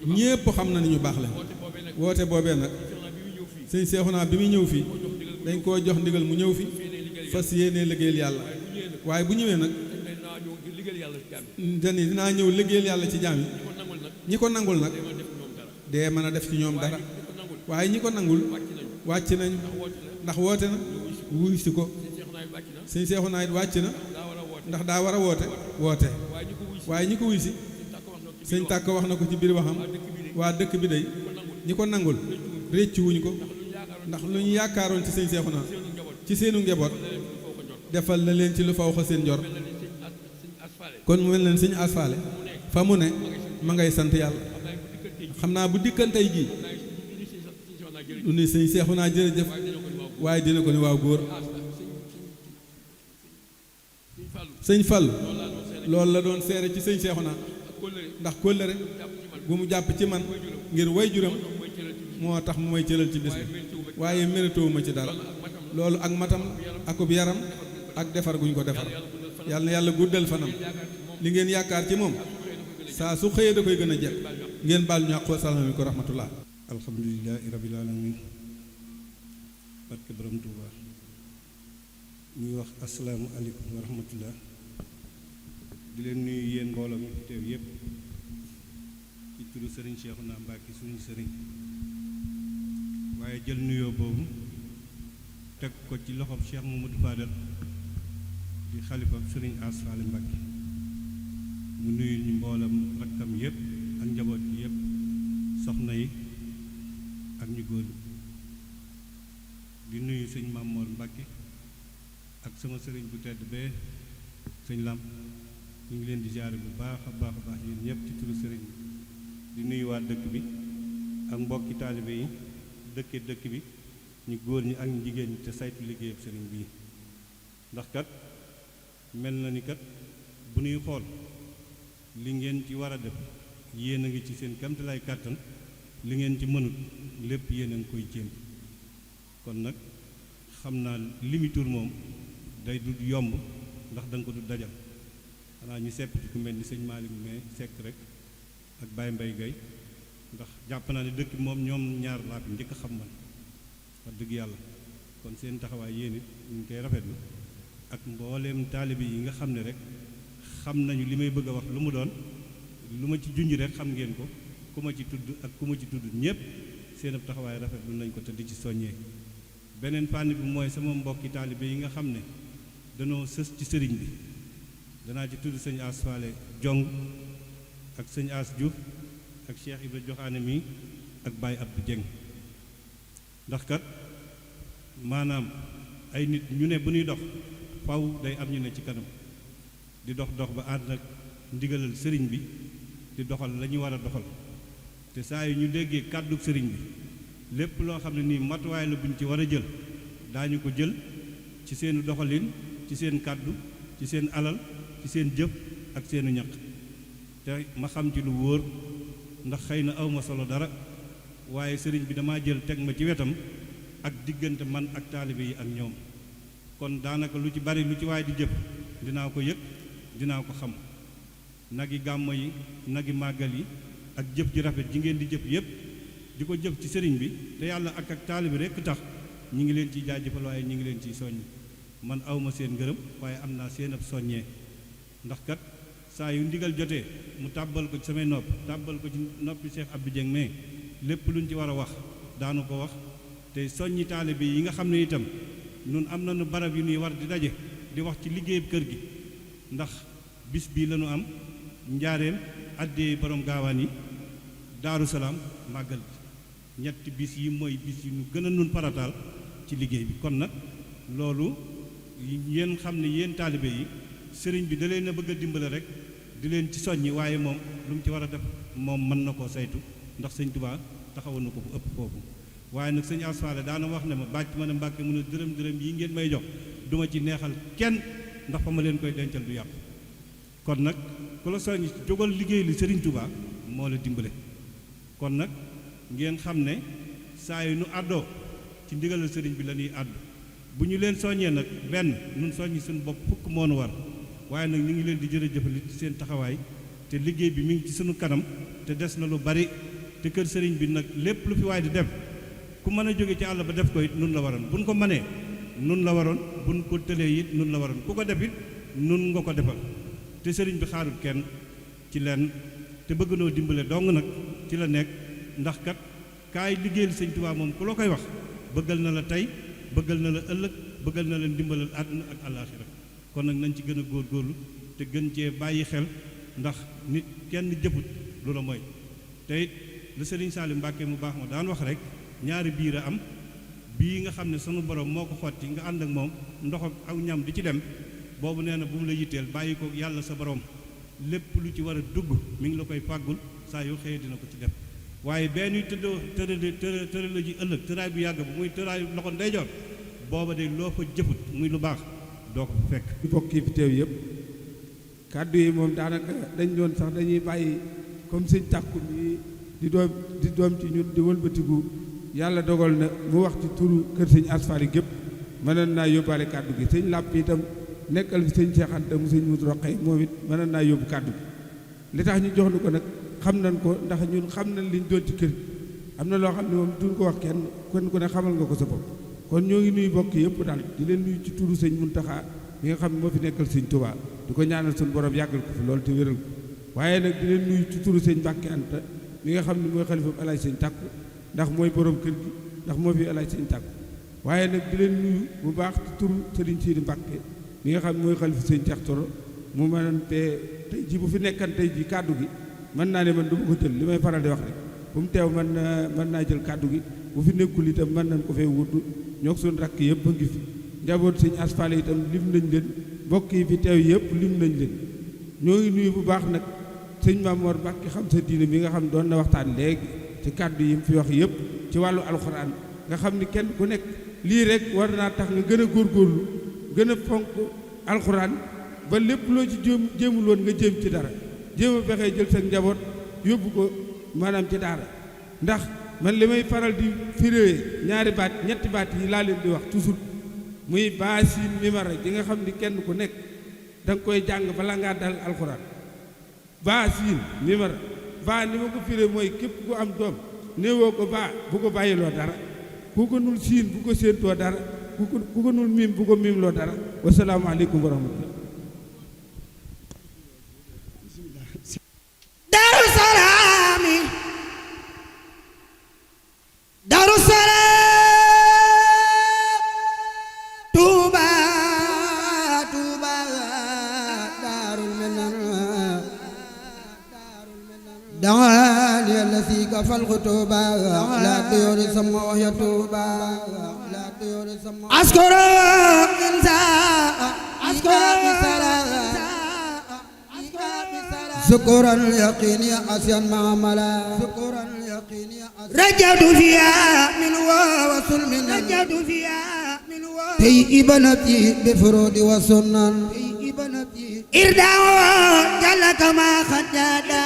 ñépp xam na ni ñu baax la woote boobee nag sëñ Seexuna bi muy ñëw fii dañ koo jox ndigal mu ñëw fi fas yéenee liggéeyal yàlla waaye bu ñëwee nag dani dinaa ñëw liggéeyal yàlla ci jaam yi ñi ko nangul nag dee mën a def ci ñoom dara waaye ñi ko nangul wàcc nañu ndax woote na wuy si ko sëñ Seexuna it wàcc na ndax daa war a woote waaye ñi ko wuy si sëñ Tàkk wax na ko ci biir waxam waa dëkk bi day ñi ko nangul réccu wuñ ko ndax lu ñu yaakaaroon ci sëñ Seexuna ci seenu njaboot defal na leen ci lu faw xa seen njor kon mu mel leen sëñ asfaale fa mu ne ma ngay sant yàlla xam naa bu dikkantey gi du ni sëñ Seexuna jërëjëf waaye dina ko ni waaw góor sëñ Fall loolu la doon seere ci sëñ Seexuna ndax kóllëre bu mu jàpp ci man ngir way juram moo tax mu may cëlal ci bis bi waaye méritowuma ci dara loolu ak matam akub yaram ak defar guñ ko defar yàlla na yàlla guddal fanam li ngeen yaakaar ci moom saa su xëyee da koy gën a jekk ngeen baal ñu àq asalaamaaleykum wa rahmatullah alhamdulilahi rabil alamin barke borom Tuuba ñuy wax asalaamu aleykum wa rahmatullah di leen nuyu yéen mbooloo mi fi teew yépp ci turu sëriñ Seexuna Mbàkke suñu sëriñ waaye jël nuyoo boobu teg ko ci loxob Cheikh Mamadou Fadal di xalifa sëriñ Asfaale Mbàkke mu nuyu ñu mboolam rakkam yépp ak njaboot gi yépp soxna yi ak ñu góor di nuyu sëñ Mamoor Mbàkke ak sama sëriñ bu tedd bee sëñ Lam ñu ngi leen di jaare bu baax a baax a baax yéen ñëpp ci turu sëriñ bi di nuyu waa dëkk bi ak mbokki taalibe yi dëkk bi ñu góor ñi ak ñu jigéen ñi te saytu liggéeyab sëriñ bii ndax kat mel na ni kat bu ñuy xool li ngeen ci war a def yéen a ngi ci seen kamtalaay kàttan li ngeen ci mënut lépp yéen a ngi koy jéem kon nag xam naa limitur moom day du yomb ndax da nga ko du dajal xanaa ñu sepp ci ku mel ni sëñ Malick mais sekk rek ak Baye Mbaye Gueye ndax jàpp naa ne dëkk bi moom ñoom ñaar laa fi njëkk a xam man wax dëgg yàlla kon seen taxawaay yéen it ñu ngi koy rafetlu ak mbooleem taalibe yi nga xam ne rek xam nañu li may bëgg a wax lu mu doon lu ma ci junj rek xam ngeen ko ku ma ci tudd ak ku ma ci tudd ñëpp seen ab taxawaay rafetlu nañ ko te di ci soññee. beneen fànn bi mooy sama mbokki taalibe yi nga xam ne danoo sës ci sëriñ bi danaa ci tudd sëñ As Faale Jong ak sëñ As Diouf ak Cheikh Ibra Joxaane mi ak Baye Abdou Dieng ndax kat maanaam ay nit ñu ne bu ñuy dox faw day am ñu ne ci kanam di dox dox ba ànd ak ndigalal sëriñ bi di doxal la ñu war a doxal te saa yu ñu déggee kàddu sëriñ bi lépp loo xam ne nii matuwaay la buñ ci war a jël daañu ko jël ci seenu doxalin ci seen kàddu ci seen alal ci seen jëf ak seenu ñaq te ma xam ci lu wóor ndax xëy na awma solo dara waaye sëriñ bi damaa jël teg ma ci wetam ak diggante man ak taalibe yi ak ñoom kon daanaka lu ci bari lu ci waay di jëf dinaa ko yëg dinaa ko xam nagi gàmmo yi nagi màggal yi ak jëf ji rafet ji ngeen di jëf yépp di ko jëf ci sëriñ bi te yàlla ak taalibe rekk tax ñi ngi leen ciy jaajëfal waaye ñi ngi leen ciy soññ man awma seen ngërëm waaye am naa seen ab soññee ndax kat saa yu ndigal jotee mu tàbbal ko ci samay nopp tàbbal ko ci noppi Cheikh Abdou Dieng mais lépp luñ ci war a wax daanu ko wax te soññi taalibe yi nga xam ne itam nun am nañu barab yu ñuy war di daje di wax ci liggéeyub kër gi ndax bis bii lañu am njaareem addee borom gaawaan yi Daaru Salaam màggal bi ñetti bis yi mooy bis yi ñu gën a nun farataal ci liggéey bi kon nag loolu yéen xam ne yéen taalibe yi sëriñ bi da leen a bëgg a dimbale rek di leen ci soññi waaye moom lu mu ci war a def moom mën na koo saytu ndax sëñ Tuubaa taxawal na ko bu ëpp foofu waaye nag sëñ Asfaale daana wax ne ma bàcc ma ne Mbàkke mu ne dërëm yi ngeen may jox duma ci neexal kenn ndax fa ma leen koy dencal du yàqu kon nag ku la soññ jógal liggéey li sëriñ Tuubaa moo la dimbale kon nag ngeen xam ne saa yu nu àddoo ci ndigalal sëriñ bi la ñuy àddu bu ñu leen soññee nag benn nun soññi suñu bopp fukk moo nu war waaye nag ñu ngi leen di jërëjëfal ci seen taxawaay te liggéey bi mi ngi ci sunu kanam te des na lu bari te kër sëriñ bi nag lépp lu fi waay di def ku mën a jóge ci àll ba def ko it nun la waroon buñ ko mënee nun la waroon buñ ko tëlee it nun la waroon ku ko def it nun nga ko defal te sëriñ bi xaarul kenn ci lenn te bëgg noo dimbale dong nag ci la nekk ndax kat kaay liggéeyal sëñ Tuubaa moom ku la koy wax bëggal na la tey bëggal na la ëllëg bëggal na la ndimbalal àdduna ak àllaaxira kon nag nañ ci gën a góorgóorlu te gën cee bàyyi xel ndax nit kenn jëfut lu la mooy te it lu sëriñ Saliou Mbàkke mu baax ma daan wax rek ñaari biir a am bii nga xam ne sunu borom moo ko xotti nga ànd ak moom ndox ak aw ñam di ci dem boobu nee na bu mu la yitteel bàyyi ko yàlla sa borom lépp lu ci war a dugg mi ngi la koy fàggul saa yoo xëyee dina ko ci def waaye benn tëddoo tëra la ji ëllëg tëraay bu yàgg bu muy tëraayu loxo ndeyjoor booba de loo fa jëfut muy lu baax doo ko fekk. mbokk yi fi teew yëpp kàddu yi moom daanaka dañ doon sax dañuy bàyyi comme sëñ tàkku mi di doom ci ñun di wëlbatiku yàlla dogal na mu wax ci turu kër sëñ Asfaali gépp mënoon naa yóbbaale kàddu gi sëñ làpp itam nekkal fi sëñ Cheikh Anta mu sëñ Mudu Roqay moom it mënoon naa yóbbu kàddu gi li tax ñu jox lu ko nag xam nañ ko ndax ñun xam nañ liñ doon ci kër am na loo xam ne moom duñ ko wax kenn ku ne xamal nga ko sa bopp kon ñoo ngi nuyu bokk yëpp daal di leen nuyu ci turu sëñ Muntaxa mi nga xam ne moo fi nekkal sëñ Tuubaa di ko ñaanal suñu borom yàggal ko fi loolu te wéral ko waaye nag di leen nuyu ci turu sëñ Mbàkke Anta mi nga xam ne mooy xalifa bu Alaaj sëñ Tàkku ndax mooy borom kër gi ndax moo fi Alaaj sëñ Tàkku waaye nag di leen nuyu bu baax ci turu sëriñ Siidi Mbàkke mi nga xam ne mooy xalifa sëñ Cheikh Toro mu mënoon te tey ji bu fi nekkan tey ji kàddu gi mën naa ne man du ma ko jël li may faral di wax rek bu mu teew mën naa jël kàddu gi bu fi nekkul itam mën nañ ko fee wutu ñoo suñu rakk yëpp a ngi fi njaboot sëñ Asfaale itam lim nañ leen mbokk yi fi teew yëpp lim nañ leen ñoo ngi nuyu bu baax nag sëñ Mamoor Mbàkke xam sa diine mi nga xam doon na waxtaan léegi ci kàddu yi mu fi wax yëpp ci wàllu alxuraan nga xam ni kenn ku nekk lii rek war naa tax nga gën a góorgóorlu gën a fonk alxuraan ba lépp loo ci jéemul woon nga jéem ci dara jéem a fexee jël sa njaboot yóbbu ko maanaam ci daara ndax man li may faral di firee ñaari baat ñetti baat yi laa leen di wax toujours muy baasin mimara ji nga xam ni kenn ku nekk da nga koy jàng bala ngaa dal alxuraan baasin mimara baa ni ma ko firee mooy képp ku am doom néewoo ko baa bu ko bàyyiloo dara ku ko nul siin bu ko séentoo dara ku ko nul miim bu ko miimloo dara wasalaamaaleykum wa rahmatullah الذي كفى الخطوبة لا طيور سما وهي توبة أشكر إنسان شكر اليقين أسيان معاملة رجعت فيها من وسلم رجعت فيها من تي ابنتي بفرود وسنن إرداء جل كما خجادا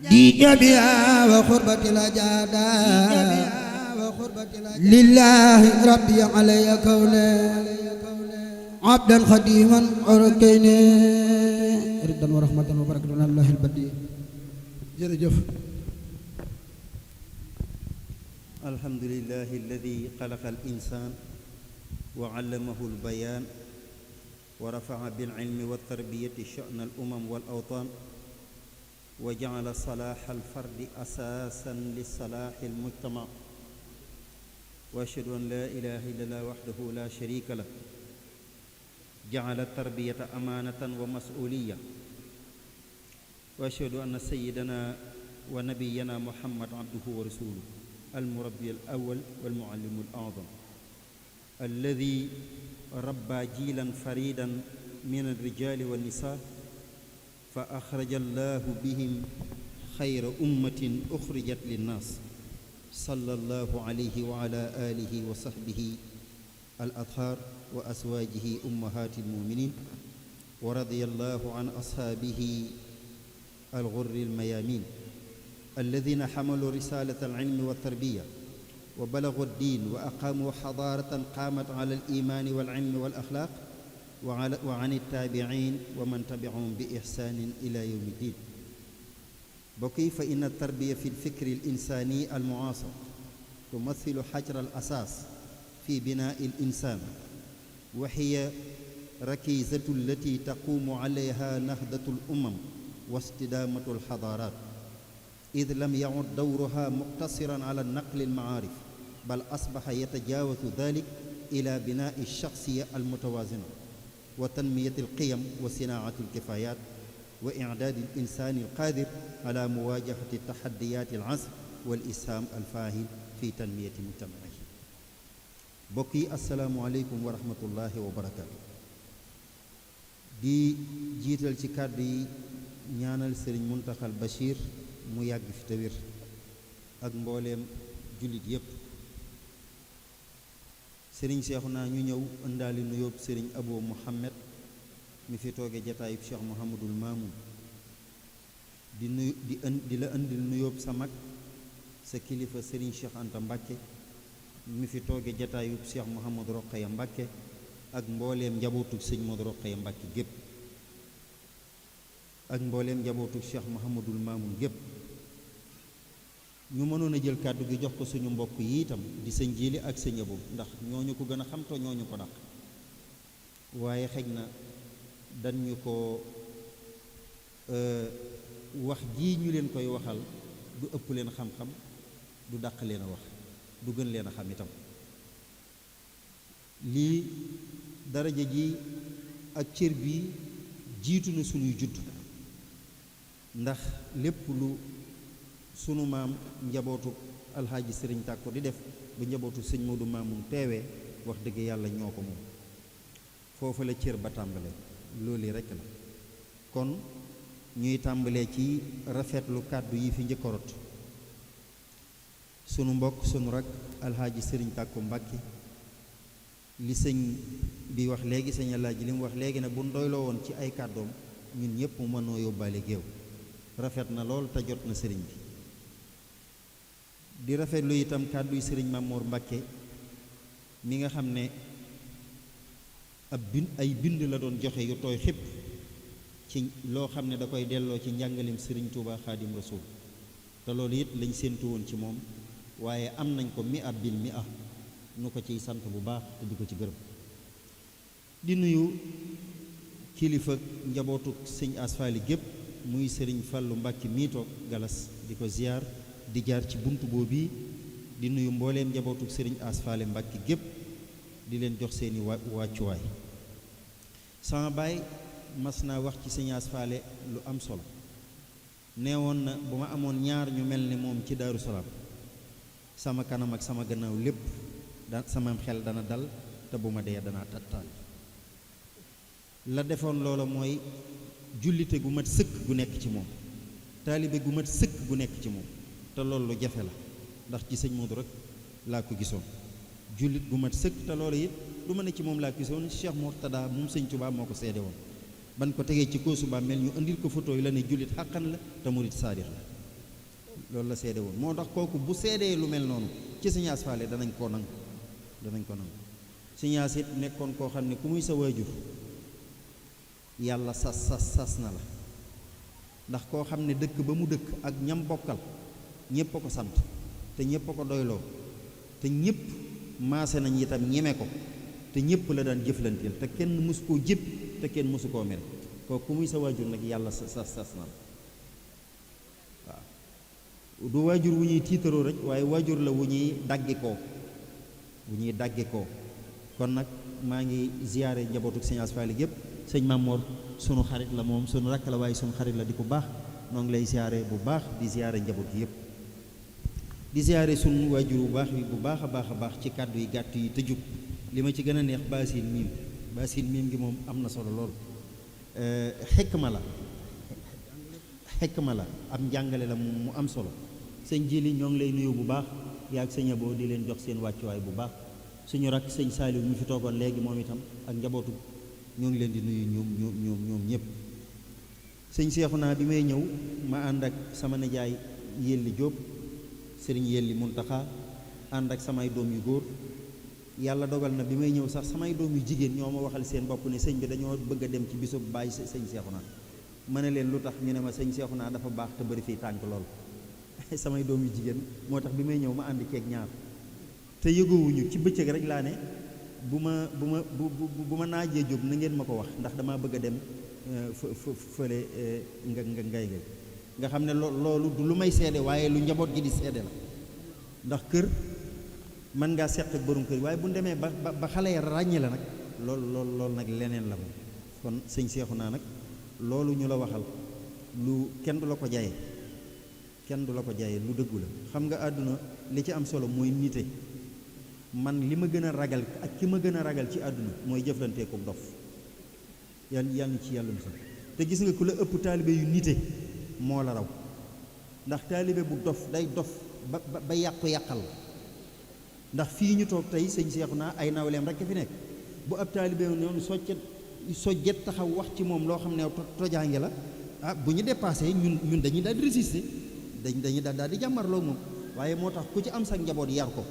دي جبيا وخربة الأجادا لله ربي علي كوني عبدا خديما أركيني رضا ورحمة وبركة الله البديع جرجف. الحمد لله الذي خلق الإنسان وعلمه البيان ورفع بالعلم والتربية شأن الأمم والأوطان وجعل صلاح الفرد أساسا لصلاح المجتمع وأشهد أن لا إله إلا الله وحده لا شريك له جعل التربية أمانة ومسؤولية وأشهد أن سيدنا ونبينا محمد عبده ورسوله المربي الأول والمعلم الأعظم الذي ربى جيلا فريدا من الرجال والنساء فأخرج الله بهم خير أمة أخرجت للناس صلى الله عليه وعلى آله وصحبه الأطهار وأزواجه أمهات المؤمنين ورضي الله عن أصحابه الغر الميامين الذين حملوا رسالة العلم والتربية وبلغوا الدين وأقاموا حضارة قامت على الإيمان والعلم والأخلاق وعن التابعين ومن تبعهم بإحسان إلى يوم الدين. بقي فإن التربية في الفكر الإنساني المعاصر تمثل حجر الأساس في بناء الإنسان وهي ركيزة التي تقوم عليها نهضة الأمم واستدامة الحضارات إذ لم يعد دورها مقتصرا على النقل المعارف بل أصبح يتجاوز ذلك إلى بناء الشخصية المتوازنة وتنمية القيم وصناعة الكفايات وإعداد الإنسان القادر على مواجهة التحديات العصر والإسهام الفاعل في تنمية مجتمعه. بقي السلام عليكم ورحمة الله وبركاته. di jiital ci kàddu yi ñaanal sëriñ Muntaxal Bachir mu yàgg fi te wér ak mbooleem jullit yépp. sëriñ Seexuna ñu ñëw ëndaali nuyóob sëriñ Abo Muhammad mi fi tooge jataayub Cheikh Mouhamadul Mamoun di la indil nuyóob sa mag sa kilifa sëriñ Cheikh Anta Mbàkke mi fi tooge jataayub Cheikh Mouhamad Roqaya Mbàkke ak mbooleem njabootu sëñ Modou Rokhaya Mbacke gépp ak mbooleem njabootu Cheikh Mouhamadul Mamoun gépp. ñu mënoon a jël kàddu gi jox ko suñu mbokk yi itam di sëñ Jili ak sëñ Abo ndax ñooñu ko gën a xam te ñooñu ko dàq waaye xëj na dañ ñu ko wax ji ñu leen koy waxal du ëpp leen xam-xam du dàq leen a wax du gën leen a xam itam. lii daraja ji ak cër bi jiitu na sunuy judd ndax lépp lu sunu maam njabootu alxaaji sëriñ Tàkko di def bu njabootu sëñ Modou Mamoun teewee wax dëgg yàlla ñoo ko moom foofu la cër ba tàmbale loolu rekk la. kon ñuy tàmbalee ci rafetlu kàddu yi fi njëkk a rot sunu mbokk sunu rak alxaaji sëriñ Tàkko Mbàkke li sëñ bi wax léegi sëñ Alaaji li mu wax léegi ne bu doyloo woon ci ay kàddoom ñun ñëpp mu mënoo yóbbaale géew rafet na lool te jot na sëriñ bi. di rafetlu itam kàdduy sëriñ Mamour Mbàkke mi nga xam ne ay bind la doon joxe yu tooy xépp ci loo xam ne da koy delloo ci njàngalim sëriñ Tuuba Xaadim Rasuul te loolu it lañ séentu woon ci moom waaye am nañ ko mi ab bil mi ah nu ko ciy sant bu baax te di ko ci gërëm. di nuyu kilifa njabootu sëñ Asfaali gépp muy sëriñ Fàllu Mbàkke mii toog galas di ko ziyaar di jaar ci bunt boobu di nuyu mbooleem njabootu sëriñ Asfaali Mbàkke gépp di leen jox seeni wàccuwaay. sama baay mas naa wax ci sëñ Asfaale lu am solo nee woon na bu ma amoon ñaar ñu mel ni moom ci Daaru Salaam sama kanam ak sama gannaaw lépp sama xel dana dal te bu ma dee danaa tattaal la defoon loola mooy jullite gu mat sëkk gu nekk ci moom taalibe gu mat sëkk gu nekk ci moom te loolu lu jafe la ndax ci sëñ Modou rek laa ko gisoon jullit gu mat sëkk te loolu it du ma ne ci moom laa ko gisoon Cheikh Mourtada moom sëñ Touba moo ko seede woon ban ko tegee ci koosu ba mel ñu indil ko photo yi la ne jullit xàqan la te murit saadix la loolu la seede woon moo tax kooku bu seedee lu mel noonu ci Sëñ Yaas Faale danañ ko nangu Sëñ Yaas it nekkoon koo xam ne ku muy sa waajur yàlla sas na la ndax koo xam ne dëkk ba mu dëkk ak ñam bokkal ñépp a ko sant te ñépp a ko doyloo te ñépp maase nañ itam ñeme ko te ñépp la daan jëflanteel te kenn mësu koo jëpp te kenn mësu koo mere kooku ku muy sa waajur nag yàlla sas na la waaw du waajur wu ñuy tiitaroo rek waaye waajur la wu ñuy dagge koo kon nag maa ngi ziyaare njabootu Sëñ Yaas Faale gépp sëñ Mamoor sunu xarit la moom sunu rakk la waaye sunu xarit la di ko baax noo ngi lay ziyaare bu baax di ziyaare njaboot gi yépp di ziyaare sunu waajur bu baax bi bu baax a baax ci kàddu yi gàtt yi te jub li ma ci gën a neex baasin miim gi moom am na solo lool xikma la am njàngale la mu am solo sëñ Jili ñoo ngi lay nuyu bu baax yaag sëñ Abo di leen jox seen wàccuwaay bu baax suñu rakk sëñ Saaliw ñu fi toogoon léegi moom itam ak njabootu ñoo ngi leen di nuyu ñoom ñëpp sëñ Seexuna bi may ñëw ma ànd ak sama nijaay Yelli Jóob sëriñ Yelli Muntaxa ànd ak samay doom yu góor yàlla dogal na bi may ñëw sax samay doom yu jigéen ñoo ma waxal seen bopp ne sëñ bi dañoo bëgg a dem ci bisub bàyyi sëñ Seexuna ma ne leen lu tax ñu ne ma sëñ Seexuna dafa baax te bëri fii tànk lool samay doom yu jigéen moo tax bi may ñëw ma ànd ceeg ñaar te yëgoowuñu ci bëccëg rek laa ne bu ma naajee jóg na ngeen ma ko wax ndax damaa bëgg a dem fële ngay nga xam ne loolu du lu may seede waaye lu njaboot gi di seede la ndax kër mën ngaa seq ak borom kër waaye bu demee ba xale ya ràññee la nag loolu nag leneen la moom kon sëñ Seexuna nag loolu ñu la waxal lu kenn du la ko jaye lu dëggu la xam nga àdduna li ci am solo mooy nite man li ma gën a ragal ak ki ma gën a ragal ci àdduna mooy jëflanteeku dof yàlla ci yàlla musal te gis nga ku la ëpp taalibe yu nite moo la raw ndax taalibe bu dof day dof ba yàqal ndax fii ñu toog tey sëñ Seexuna ay nawleem rekk fi nekk bu ab taalibe noonu sojjet taxaw wax ci moom loo xam ne tojaange la bu ñu dépassé ñun dañuy daal di résister dañuy daal di jàmmarloo moom waaye moo tax ku ci am sa njaboot yar ko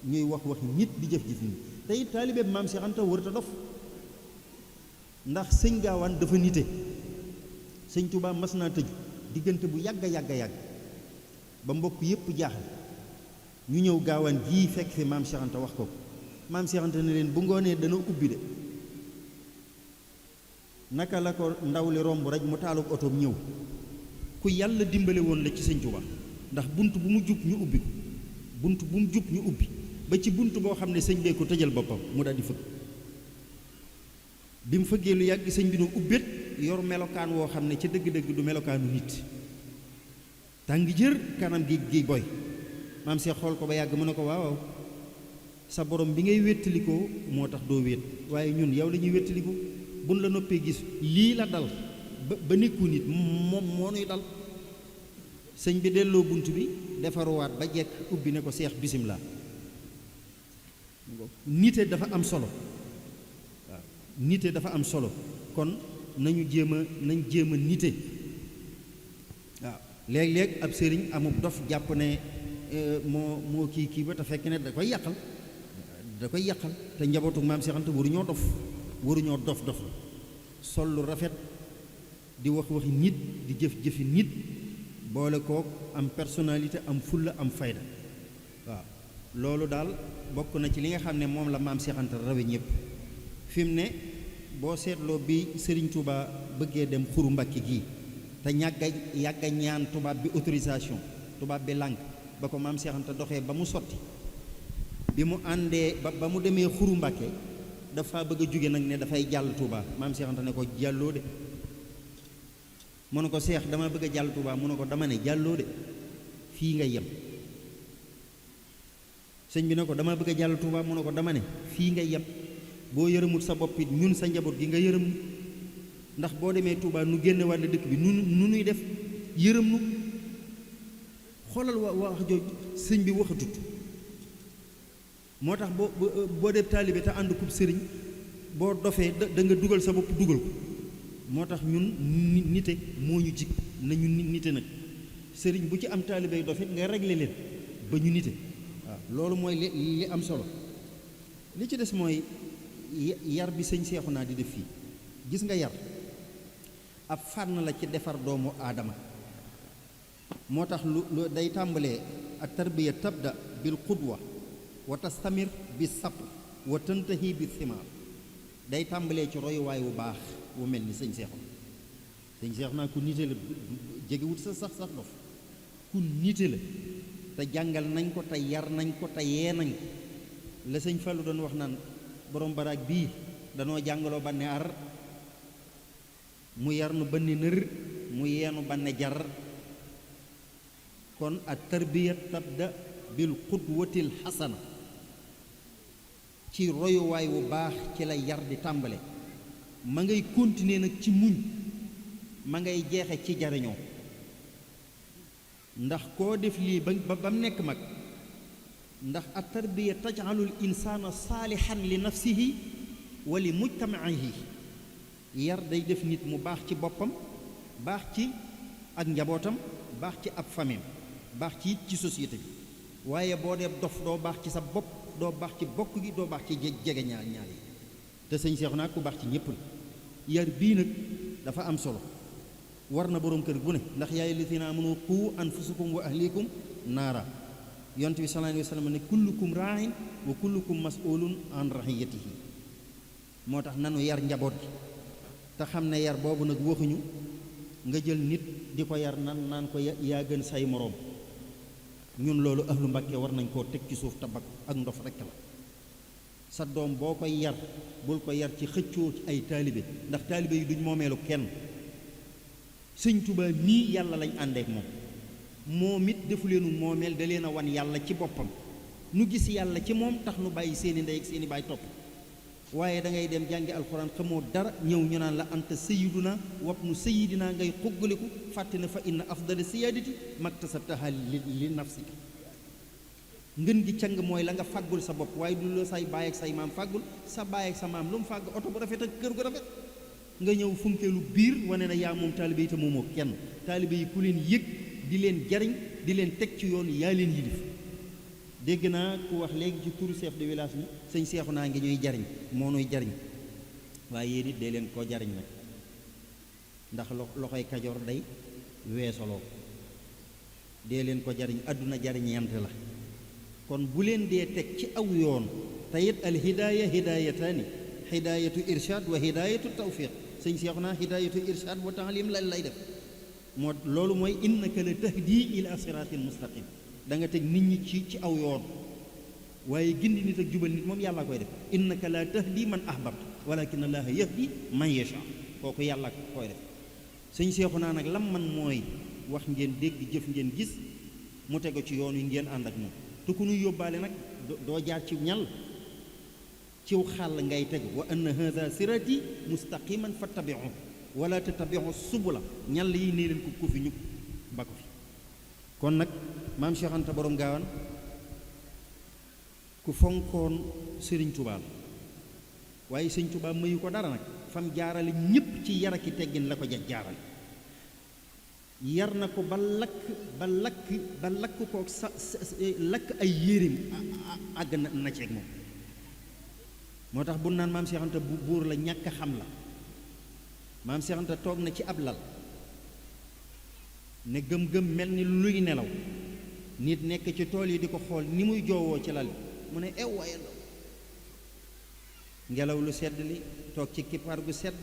ñuy wax nit di jëf nit te it taalibe bi maam Seex Anta wërta dof ndax sëñ Gaawaan dafa nite sëñ Tuubaa mas naa tëju diggante bu yàgg ba mbokk yépp jaaxal ñu ñëw Gaawaan gii fekk fi maam Seex Anta wax ko maam Seex Anta ne leen bu ngoonee dana ubbi de naka la ko ndaw li romb rek mu taalub otoom ñëw ku yàlla dimbale woon la ci sëñ Tuubaa ndax bunt bu mu jub ñu ubbi ko bunt bu mu jub ñu ubbi ba ci bunt boo xam ne sëñ bee ko tëjal boppam mu daal di fëgg bi mu fëggee lu yàgg sëñ bi nu ubbét yor melokaan woo xam ne ca dëgg-dëgg du melokaanu nit tàng jër kanam gi boy maam Seex xool ko ba yàgg mu ne ko waaw sa borom bi ngay wéttalikoo moo tax doo wét waaye ñun yow la ñuy wéttalikoo buñ la noppee gis lii la dal ba nekku nit moom moo nuy dal sëñ bi delloo bunt bi defaruwaat ba jekk ubbi ne ko Seex bisimilah nite dafa am solo waaw nite dafa am solo kon nañ jéem a nite waaw léeg-léeg ab sëriñ amub dof jàpp ne moo kii ba te fekk ne da koy yàqal te njabootu maam Seex Anta waruñoo dof sol lu rafet di wax nit di jëfi nit boole kook am personnalité am fulla am fayda waaw loolu daal bokk na ci li nga xam ne moom la maam Seex Anta rawe ñëpp fi mu ne boo seetloo bi Sëriñ Tuubaa bëggee dem Xuru Mbàkke gii te yàgga ñaan tubaab bi autorisation tubaab bi lànk ba ko maam Seex Anta doxee ba mu sotti bi mu àndee ba mu demee Xuru Mbàkke dafa bëgg a jóge nag ne dafay jàll Tuubaa maam Seex Anta ne ko jàlloo de mu ne ko seex dama bëgg a jàll Tuubaa mu ne ko dama ne jàlloo de fii ngay yem sëñ bi ne ko dama bëgg a jàll Tuubaa mu ne ko dama ne fii ngay yem boo yërëmut sa bopp it ñun sa njaboot gi nga yërëm ndax boo demee Tuubaa nu génne wàll dëkk bi nu nuy def yërëm nu xoolal wax jooju sëñ bi waxatut moo tax boo def taalibe te ànd kub sëriñ boo dofee da nga dugal sa bopp dugal ko moo tax ñun nite moo ñu jig nañu nite nag sëriñ bu ci am taalibey dofit nga réglé leen ba ñu nite waaw loolu mooy li am solo li ci des mooy yar bi sëñ Seexuna di def fii gis nga yar ab fànn la ci defar doomu aadama moo tax lu day tàmbalee ak tarbiya tabda bil qudwa wa tastamir bi sabr wa tantahi bi thimaar day tàmbalee ci royuwaay wu baax wu mel ni sëñ Seexuna ku nite la jegewut sax dof ku nite la te jàngal nañ ko te yar nañ ko te yee nañ ko la sëñ Fallu doon wax naan borom baraag bii danoo jàngaloo banne ar mu yar nu banne nër mu yeenu banne jar kon at tarbiya tabda bil qudwatil xasana ci royuwaay wu baax ci la yar di tàmbale ma ngay continuer nag ci muñ ma ngay jeexe ci jariñoo ndax koo def lii ba mu nekk mag ndax at tarbiya taj'alul insaana saalihan li nafsihi wa li mujtamaihi yar day def nit mu baax ci boppam baax ci ak njabootam baax ci ab famille baax ci it ci société bi waaye boo dee dof doo baax ci sa bopp doo baax ci bokk gi doo baax ci jege ñaar yi te sëñ Seexuna ku baax ci ñépp la yar bii nag dafa am solo war na boroom kër gu ne ndax yaay llaziina aamanu quu anfusakum wa ahlikum naara yonent bi sallallaahu alayhi wa sallam ne kullukum raa'in wa kullukum mas'uulun an ra'iyyatihi moo tax nanu yar njaboot gi te xam ne yar boobu nag waxuñu nga jël nit di ko yar naan ko yaa gën say moroom ñun loolu ahlu Mbàkke war nañ koo teg ci suuf tabak ak ndof rekk la sa doom boo koy yar bul ko yar ci xëccoo ci ay taalibe ndax taalibe yi duñ moomeelu kenn sëñ Tuubaa nii yàlla lañ àndeek moom it defu leenu moomeel da leen a wan yàlla ci boppam nu gis yàlla ci moom tax nu bàyyi seeni ndey ak seeni baay topp waaye da ngay dem jàngi alxuraan xamoo dara ñëw ñu naan la anta sayiduna wabnu sayidina ngay xoggaliku fàtte na fa inna afdala siyaadati maktasabtaha li nafsika ngën gi càng mooy la nga fàggul sa bopp waaye du la say baay ak say maam fàggul sa baay ak sa maam lu mu fàgg oto bu rafet ak kër gu rafet nga ñëw funkeelu biir wane na yaa moom taalibe yi te moomoo kenn taalibe yi ku leen yëg di leen jariñ di leen teg ci yoon yaa leen yilif dégg naa ku wax léegi ci turu chef de village bi sëñ Seexuna ngi ñuy jariñ moo nuy jariñ waaye yéen it dee leen koo jariñ nag ndax loxoy kajoor day weesoloo dee leen ko jariñ àdduna jariñeent la kon bu leen dee teg ci aw yoon te it al hidaaya hidaayataani hidaayatu irshaad wa hidaayatu tawfiq sëñ Seexuna hidaayatu irshaad wa taalim lay def moo loolu mooy innaka la tahdi ila siraatin mustaqim da nga teg nit ñi ci aw yoon waaye gindi nit ak jubal nit moom yàlla koy def innaka la tahdi man ahbabta walakin allaha yahdi man yasha kooku yàlla koy def sëñ Seexuna nag lam man mooy wax ngeen dégg jëf ngeen gis mu tego ci yoon wi ngeen ànd ak moom te ku nuy yóbbaale nag doo jaar ci ñal ciw xàll ngay tegu wa anna hadha sirati mustaqiman fattabi'u wala tattabi'u subula ñal yi nee leen ko fi ñu ba ko fi kon nag maam Cheikh Anta borom gaawaan ku fonkoon sëriñ Tuubaa la waaye sëriñ Tuubaa mayu ko dara nag fam jaarale ñépp ci yar aki teggin la ko jaarale yar na ko ba lakk ko lakk ay yéreem àgg na ceeg moom moo tax bu naan maam Cheikh Anta bu buur la ñàkk a xam la maam Cheikh Anta toog na ci ab lal ne gëm-gëm mel ni luy nelaw nit nekk ci tool yi di ko xool ni muy joowoo ci lal bi mu ne ew waaye ngelaw lu sedd li toog ci kippaar gu sedd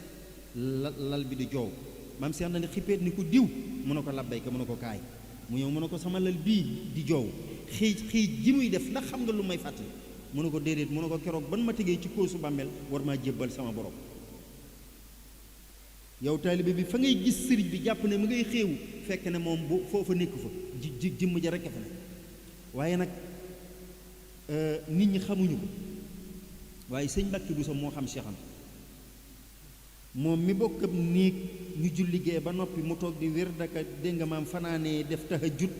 lal bi di joow maam Cheikh Anta ne xippeet ni ko diw mu ne ko labbayka mu ne ko kaay mu ñëw mu ne ko sama lal bii di joow xiij ji muy def ndax xam nga lu may fàttali mu ne ko déedéet mu ne ko keroog ban ma tegee ci kóosu bàmmeel war maa jébbal sama borom yow taalibe bi fa ngay gis sëriñ bi jàpp ne mu ngay xéewu fekk ne moom bu foofa nekku fa jëmm ja rekk fa ne waaye nag nit ñi xamuñu ko waaye sëñ Mbàkke Buso moo xam Cheikh Anta moom mi bokk ab néeg ñu julli gee ba noppi mu toog di wér daka dégg nga maam fanaanee def tahajjud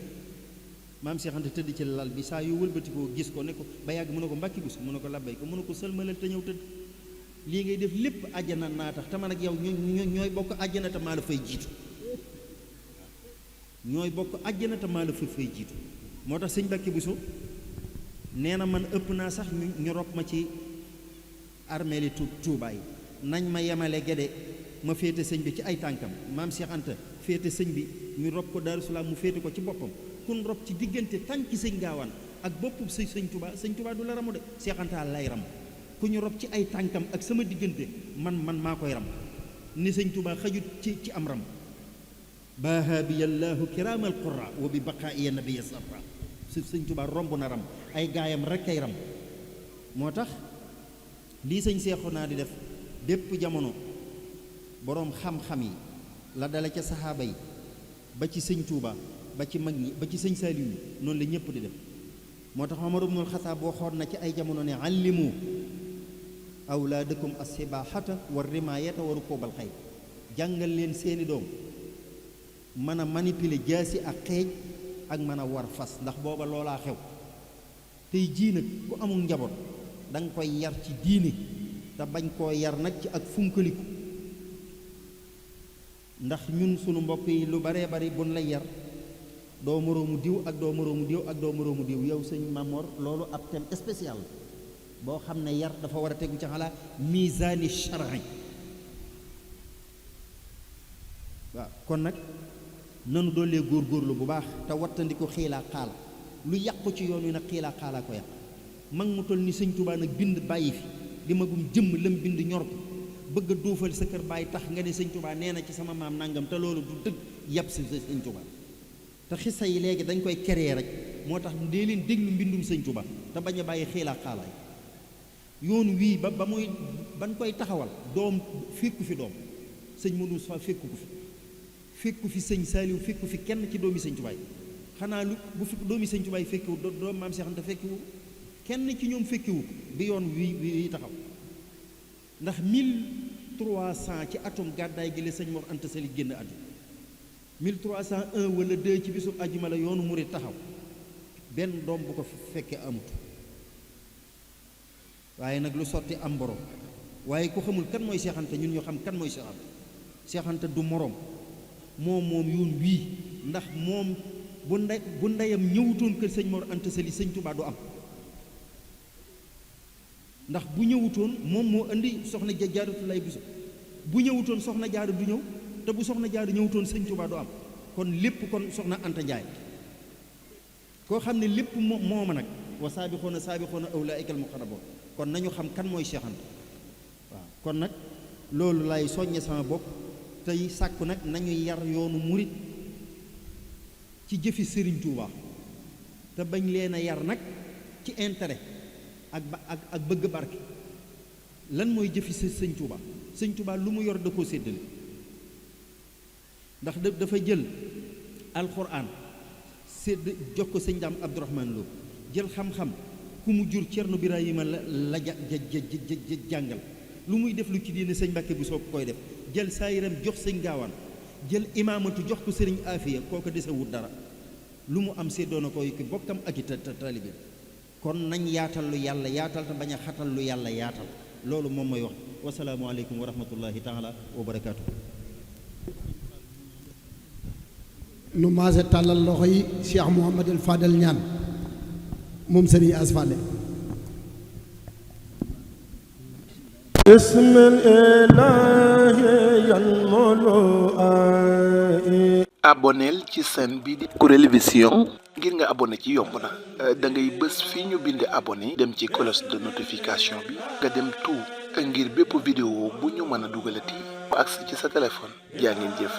maam Cheikh Anta tëdd ci lal bi saa yu wëlbatikoo gis ko ne ko ba yàgg mu ne ko Mbàkke Buso mu ne ko labbay ko mu ne ko sëlmalal te ñëw tëdd lii ngay def lépp àjjana naa tax te man ak yow ñooy bokk àjjana te maa la fay jiitu ñooy bokk àjjana te maa la fay jiitu moo tax sëñ Mbàkke Buso nee na man ëpp naa sax ñu rob ma ci armeeli Tuubaa yi nañ ma yemale gede ma féete sëñ bi ci ay tànkam maam Cheikh Anta féete sëñ bi ñu rob ko Daaru Salaam mu féete ko ci boppam kun rob ci diggante tànki sëñ Gaawaan ak boppu sëñ Tuubaa du la ramu de Cheikh Anta lay ram ku ñu rob ci ay tànkam ak sama diggante man maa koy ram ni sëñ Tuubaa xajut ci am ram baaha bi yallaahu kiraamal qurra wa bi baqaa'iya nabiyya safra sëñ Tuubaa romb na ram ay gaayam rek kay ram moo tax lii sëñ Seexuna di def bépp jamono boroom xam-xam yi la dale ca saxaaba yi ba ci sëñ Tuubaa ba ci mag ñi ba ci sëñ Saaliw yi noonu la ñëpp di def moo tax Omar ibnul Xataab waxoon na ci ay jamono ne allimu awlaadakum as-sibaahata wa rimaayata wa rukuubal xayl jàngal leen seeni doom mën a manipuler jaasi ak xeej ak mën a war fas ndax booba loolaa xew tey jii nag ku amul njaboot da nga koy yar ci diine te bañ koo yar nag ci ak funkaliku ndax ñun sunu mbokk yi lu baree bari buñ lay yar doo moroomu diw ak doo moroomu diw ak doo moroomu diw yow sëñ Mamor loolu ab thème spécial boo xam ne yar dafa war a tegu ci xalaa misaani shar'i waaw kon nag nanu doolee góorgóorlu bu baax te wattandiku xiilaa xaala lu yàqu ci yoon wi nag xiilaa xaalaa ko yàq mag mu toll ni sëñ Tuubaa nag bind bàyyi fi di magum jëmm lam bind ñor ko bëgg a duufal sa kër bàyyi tax nga ne sëñ Tuubaa nee na ci sama maam nangam te loolu du dëgg yàpp si sëñ Tuubaa te xissa yi léegi dañ koy créer rek moo tax dee leen déglu mbindum sëñ Tuubaa te bañ a bàyyi xiilaa xaalaay yoon wii ba muy ban koy taxawal doom fekku fi doom sëñ Modou Sow fekku fi sëñ Saaliw fekku fi kenn ci doomi sëñ Tuubaa yi xanaa lu bu fi doomi sëñ Tuubaa yi fekkiwu doom maam Cheikh Anta fekkiwu kenn ci ñoom fekkiwu bi yoon wi taxaw ndax 1300 ci atum gàddaay gi la sëñ Mor Anta Sali génn àdduna 1301 wala 2 ci bisu àjjuma la yoonu murit taxaw benn doom bu ko fekkee amut waaye nag lu sotti am borom waaye ku xamul kan mooy Cheikh Anta ñun ñoo xam kan mooy Cheikh Anta Cheikh Anta du morom moom yoon wii ndax moom bu ndeyam ñëwutoon kër sëñ Mor Anta Sali sëñ Tuubaa du am ndax bu ñëwutoon moom moo indi soxna Jaaratu Lay Buso bu ñëwutoon soxna Jaara du ñëw te bu soxna Jaara ñëwutoon sëñ Tuubaa du am kon lépp kon soxna Anta Njaay koo xam ne lépp mooma nag wa saabixoona ulaa'ikal muqarrabuun kon nañu xam kan mooy Cheikh Anta waaw kon nag loolu lay soññe sama bopp tey sàkku nag nañu yar yoonu murit ci jëfi Sëriñ Tuubaa te bañ leen a yar nag ci intérêt ak bëgg barke lan mooy jëfi sëñ Tuubaa sëñ Tuubaa lu mu yor da koo séddale ndax dafa jël alxuraan sédd jox ko sëñ Daam Abdourahmane Lo jël xam-xam ku mu jur Cerno Birahima la jàngal lu muy def lu ci diine sëñ Mbàkke bu soo koy def jël saayiram jox sëñ Gaawaan jël imaamatu jox ko sëriñ Afiya kooku desewut dara lu mu am séddoo na ko ki bokkam ak i taalibe kon nañ yaatal lu yàlla yaatal te bañ a xatal lu yàlla yaatal loolu moom mooy wax wasalaamu aleykum wa rahmatullahi taala wa barakaatu. nu maase tàllal loxo yi Cheikh Mouhamadul Fadal ñaan moom sëriñ Asfale aboneel ci chaîne bi di Kourel Vision ngir nga abonné ci yomb na da ngay bës fii ñu bind abonné dem ci cloche de notification bi nga dem tout ngir bépp vidéo bu ñu mën a dugalati agsi ci sa téléphone jaa ngeen jëf